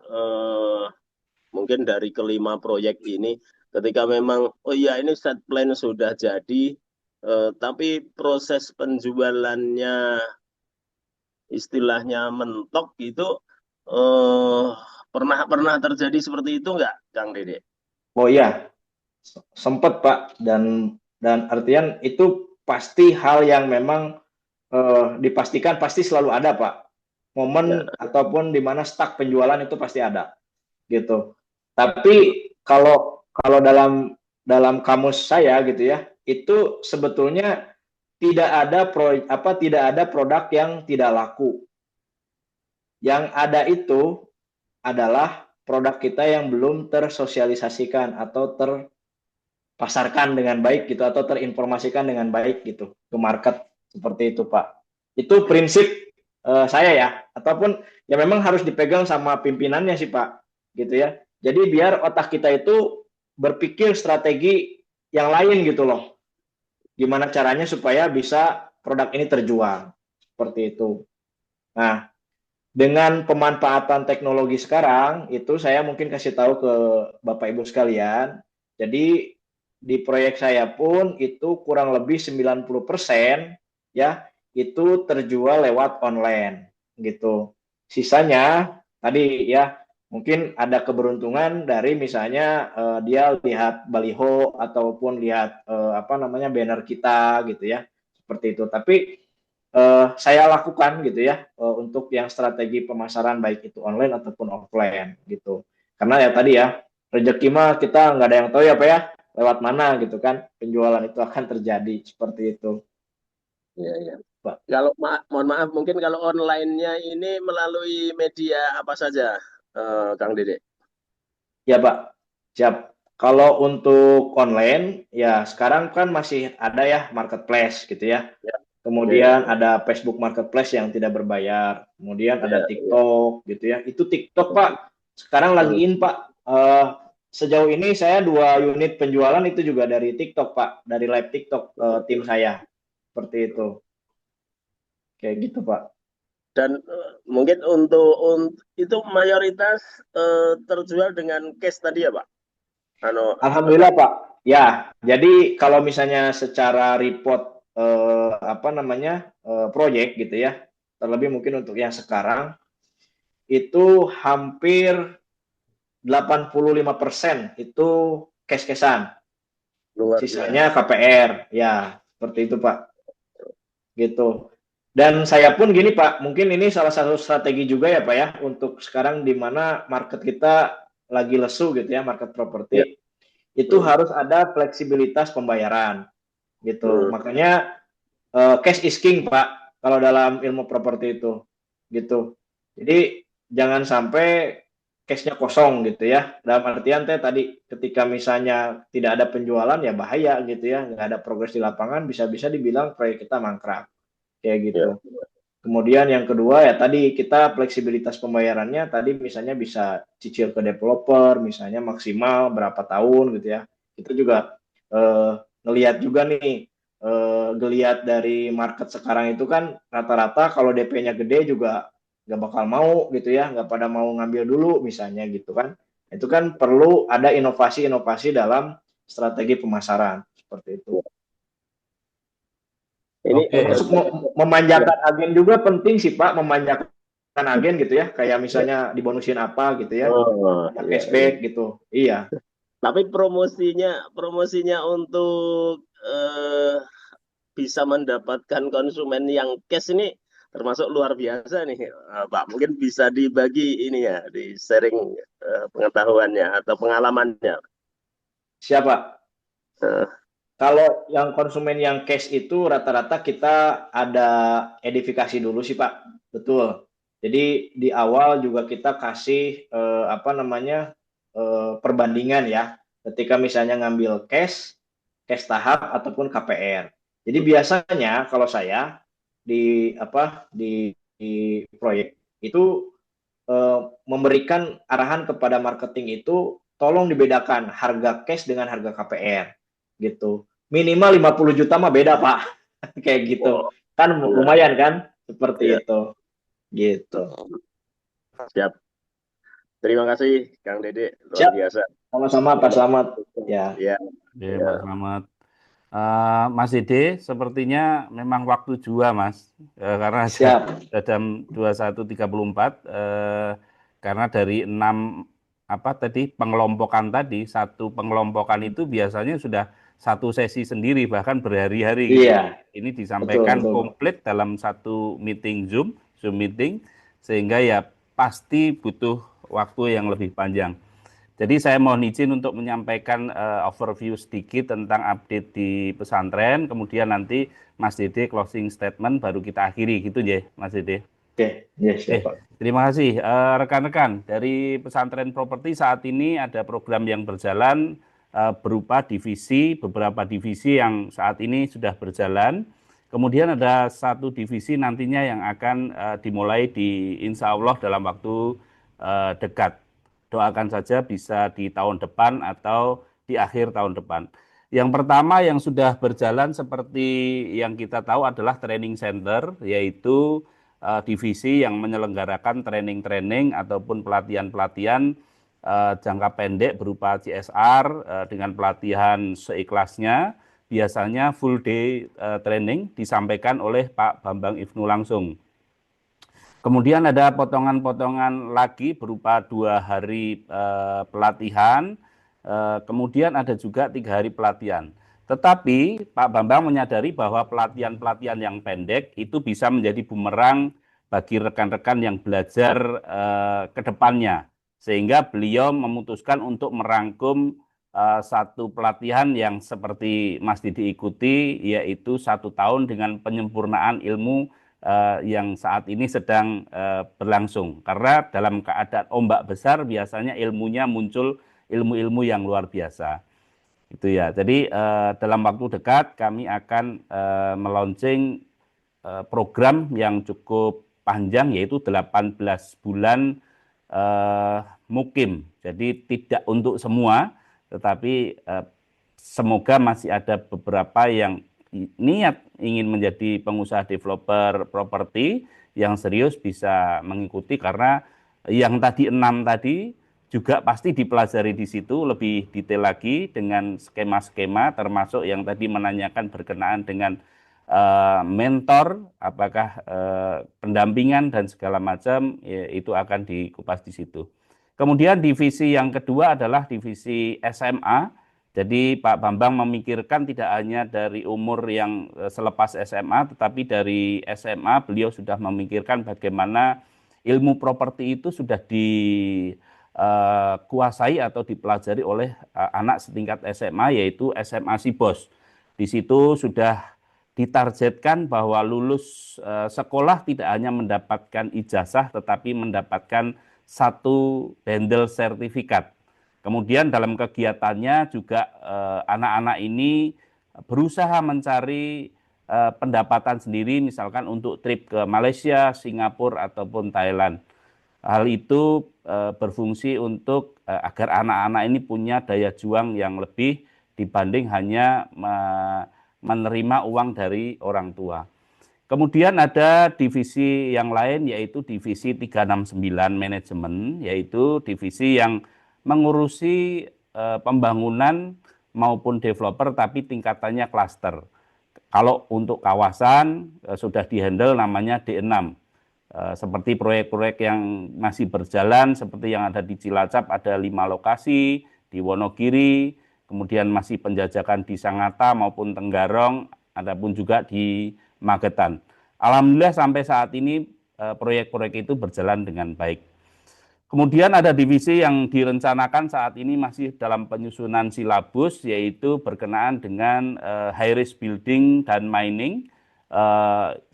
mungkin dari kelima proyek ini, ketika memang oh iya ini set plan sudah jadi, tapi proses penjualannya istilahnya mentok gitu, pernah terjadi seperti itu nggak, Kang Dede? Oh iya, sempat Pak, dan artian itu pasti hal yang memang dipastikan pasti selalu ada Pak. Momen ataupun di mana stuck penjualan itu pasti ada gitu. Tapi kalau dalam kamus saya gitu ya, itu sebetulnya tidak ada produk yang tidak laku. Yang ada itu adalah produk kita yang belum tersosialisasikan atau terpasarkan dengan baik gitu, atau terinformasikan dengan baik gitu ke market, seperti itu Pak. Itu prinsip saya ya, ataupun ya memang harus dipegang sama pimpinannya sih Pak gitu ya. Jadi biar otak kita itu berpikir strategi yang lain gitu loh. Gimana caranya supaya bisa produk ini terjual, seperti itu. Nah, dengan pemanfaatan teknologi sekarang, itu saya mungkin kasih tahu ke Bapak Ibu sekalian. Jadi di proyek saya pun itu kurang lebih 90% ya itu terjual lewat online gitu. Sisanya tadi ya mungkin ada keberuntungan dari misalnya dia lihat baliho ataupun lihat apa namanya banner kita gitu ya. Seperti itu. Tapi saya lakukan gitu ya untuk yang strategi pemasaran baik itu online ataupun offline gitu. Karena ya tadi ya rezeki mah kita nggak ada yang tahu ya Pak ya lewat mana gitu kan penjualan itu akan terjadi seperti itu. Iya, iya. Pak. Kalau mohon maaf, mungkin kalau online-nya ini melalui media apa saja, Kang Dede? Ya Pak, siap. Kalau untuk online ya sekarang kan masih ada ya marketplace gitu ya. Ya, Kemudian ada Facebook Marketplace yang tidak berbayar. Kemudian ada TikTok gitu ya. Itu TikTok Pak. Sekarang lagi in Pak. Sejauh ini saya 2 unit penjualan itu juga dari TikTok Pak. Dari live TikTok tim saya. Seperti itu. Kayak gitu Pak. Dan mungkin untuk itu mayoritas terjual dengan cash tadi ya Pak? Alhamdulillah Pak. Ya, jadi kalau misalnya secara report apa namanya proyek gitu ya, terlebih mungkin untuk yang sekarang itu hampir 85% itu cash-cashan, Luar sisanya biasa. KPR, ya seperti itu Pak, gitu. Dan saya pun gini Pak, mungkin ini salah satu strategi juga ya Pak ya, untuk sekarang di mana market kita lagi lesu gitu ya, market Ya. properti, itu harus ada fleksibilitas pembayaran gitu. Makanya cash is king Pak kalau dalam ilmu properti itu gitu. Jadi jangan sampai cashnya kosong gitu ya. Dalam artian tadi ketika misalnya tidak ada penjualan ya bahaya gitu ya, nggak ada progres di lapangan bisa-bisa dibilang proyek kita mangkrak kayak gitu. Ya. Kemudian yang kedua ya tadi kita fleksibilitas pembayarannya tadi misalnya bisa cicil ke developer misalnya maksimal berapa tahun gitu ya. Kita juga ngelihat juga nih geliat dari market sekarang itu kan rata-rata kalau DP-nya gede juga nggak bakal mau gitu ya, nggak pada mau ngambil dulu misalnya gitu kan. Itu kan perlu ada inovasi-inovasi dalam strategi pemasaran seperti itu. Ini Termasuk memanjakan agen juga penting sih Pak, memanjakan agen gitu ya, kayak misalnya dibonusin apa gitu ya, cashback gitu, iya. Tapi promosinya untuk bisa mendapatkan konsumen yang cash ini termasuk luar biasa nih Pak. Mungkin bisa dibagi ini ya, di sharing pengetahuannya atau pengalamannya. Siapa? Kalau yang konsumen yang cash itu rata-rata kita ada edifikasi dulu sih Pak, betul. Jadi di awal juga kita kasih apa namanya perbandingan ya, ketika misalnya ngambil cash tahap ataupun KPR. Jadi biasanya kalau saya di proyek itu memberikan arahan kepada marketing itu tolong dibedakan harga cash dengan harga KPR gitu. Minimal 50 juta mah beda Pak. Kayak gitu. Kan lumayan kan seperti itu. Gitu. Siap. Terima kasih Kang Dede, luar biasa. Sama-sama Pak Slamet. Ya. Pak Slamet. Mas Dede, sepertinya memang waktu jua Mas, karena jam 21.34, karena dari 6 pengelompokan tadi, satu pengelompokan itu biasanya sudah satu sesi sendiri bahkan berhari-hari gitu. Ini disampaikan komplit dalam satu meeting Zoom meeting, sehingga ya pasti butuh waktu yang lebih panjang. Jadi saya mohon izin untuk menyampaikan overview sedikit tentang update di pesantren, kemudian nanti Mas Dede closing statement baru kita akhiri gitu ya Mas Dede. Oke, yes, terima kasih rekan-rekan dari pesantren properti. Saat ini ada program yang berjalan berupa divisi, beberapa divisi yang saat ini sudah berjalan. Kemudian ada satu divisi nantinya yang akan dimulai di insya Allah dalam waktu dekat. Doakan saja bisa di tahun depan atau di akhir tahun depan. Yang pertama yang sudah berjalan seperti yang kita tahu adalah training center, yaitu divisi yang menyelenggarakan training-training ataupun pelatihan-pelatihan jangka pendek berupa CSR dengan pelatihan seikhlasnya, biasanya full day training disampaikan oleh Pak Bambang Ibnu langsung. Kemudian ada potongan-potongan lagi berupa 2 hari pelatihan, kemudian ada juga 3 hari pelatihan. Tetapi Pak Bambang menyadari bahwa pelatihan-pelatihan yang pendek itu bisa menjadi bumerang bagi rekan-rekan yang belajar ke depannya. Sehingga beliau memutuskan untuk merangkum satu pelatihan yang seperti Mas Didi ikuti, yaitu 1 tahun dengan penyempurnaan ilmu yang saat ini sedang berlangsung. Karena dalam keadaan ombak besar biasanya ilmunya muncul ilmu-ilmu yang luar biasa. Itu ya. Jadi dalam waktu dekat kami akan melaunching program yang cukup panjang, yaitu 18 bulan mukim. Jadi tidak untuk semua, tetapi semoga masih ada beberapa yang niat ingin menjadi pengusaha developer properti yang serius bisa mengikuti, karena yang tadi 6 tadi juga pasti dipelajari di situ lebih detail lagi dengan skema-skema, termasuk yang tadi menanyakan berkenaan dengan mentor, apakah pendampingan dan segala macam, ya, itu akan dikupas di situ. Kemudian divisi yang kedua adalah divisi SMA. Jadi Pak Bambang memikirkan tidak hanya dari umur yang selepas SMA, tetapi dari SMA beliau sudah memikirkan bagaimana ilmu properti itu sudah dikuasai atau dipelajari oleh anak setingkat SMA, yaitu SMA Sibos. Di situ sudah ditargetkan bahwa lulus sekolah tidak hanya mendapatkan ijazah, tetapi mendapatkan 1 bundle sertifikat. Kemudian dalam kegiatannya juga anak-anak ini berusaha mencari pendapatan sendiri, misalkan untuk trip ke Malaysia, Singapura, ataupun Thailand. Hal itu berfungsi untuk agar anak-anak ini punya daya juang yang lebih dibanding hanya menerima uang dari orang tua. Kemudian ada divisi yang lain, yaitu divisi 369 manajemen, yaitu divisi yang mengurusi pembangunan maupun developer tapi tingkatannya klaster. Kalau untuk kawasan sudah dihandle namanya D6. Seperti proyek-proyek yang masih berjalan, seperti yang ada di Cilacap ada 5 lokasi, di Wonogiri, kemudian masih penjajakan di Sangatta maupun Tenggarong, adapun juga di Magetan. Alhamdulillah sampai saat ini proyek-proyek itu berjalan dengan baik. Kemudian ada divisi yang direncanakan saat ini masih dalam penyusunan silabus, yaitu berkenaan dengan high risk building dan mining.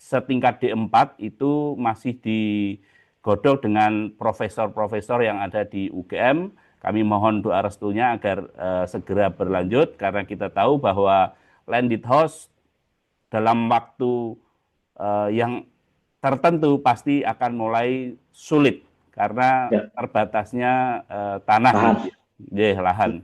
Setingkat D4 itu masih digodok dengan profesor-profesor yang ada di UGM. Kami mohon doa restunya agar segera berlanjut, karena kita tahu bahwa landed house dalam waktu yang tertentu pasti akan mulai sulit karena terbatasnya tanah, lahan.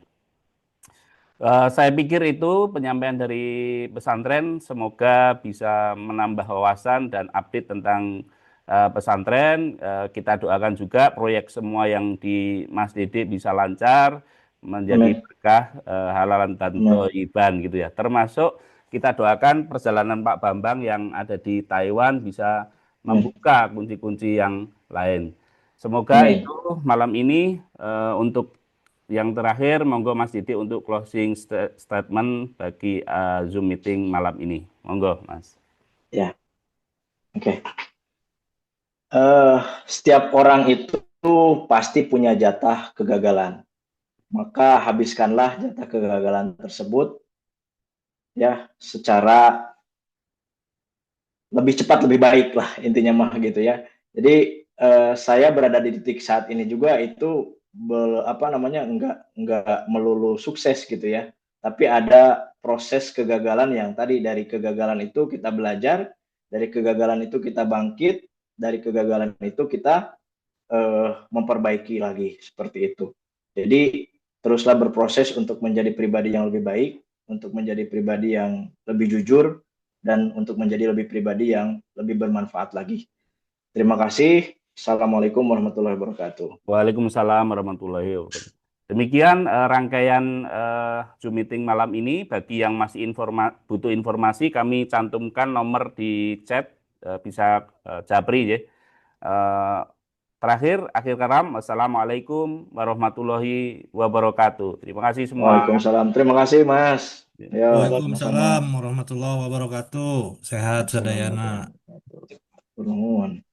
Saya pikir itu penyampaian dari pesantren, semoga bisa menambah wawasan dan update tentang pesantren. Kita doakan juga proyek semua yang di Mas Dede bisa lancar, menjadi berkah, halalan dan thayyiban gitu ya. Termasuk kita doakan perjalanan Pak Bambang yang ada di Taiwan bisa membuka kunci-kunci yang lain. Semoga itu malam ini. Untuk yang terakhir, monggo Mas Didi untuk closing statement bagi Zoom meeting malam ini. Monggo, Mas. Ya, oke. Setiap orang itu pasti punya jatah kegagalan. Maka habiskanlah jatah kegagalan tersebut ya secara lebih cepat lebih baik lah, intinya mah gitu ya. Jadi saya berada di titik saat ini juga itu enggak melulu sukses gitu ya, tapi ada proses kegagalan yang tadi dari kegagalan itu kita belajar, dari kegagalan itu kita bangkit, dari kegagalan itu kita memperbaiki lagi, seperti itu. Jadi teruslah berproses untuk menjadi pribadi yang lebih baik, untuk menjadi pribadi yang lebih jujur, dan untuk menjadi lebih pribadi yang lebih bermanfaat lagi. Terima kasih. Assalamualaikum warahmatullahi wabarakatuh. Waalaikumsalam warahmatullahi wabarakatuh. Demikian rangkaian Zoom meeting malam ini. Bagi yang masih butuh informasi, kami cantumkan nomor di chat, bisa japri ya. Terakhir, akhir kalam, Assalamualaikum warahmatullahi wabarakatuh. Terima kasih semua. Waalaikumsalam. Terima kasih, Mas. Ya, Waalaikumsalam warahmatullahi wabarakatuh. Sehat sadayana. Nuhun.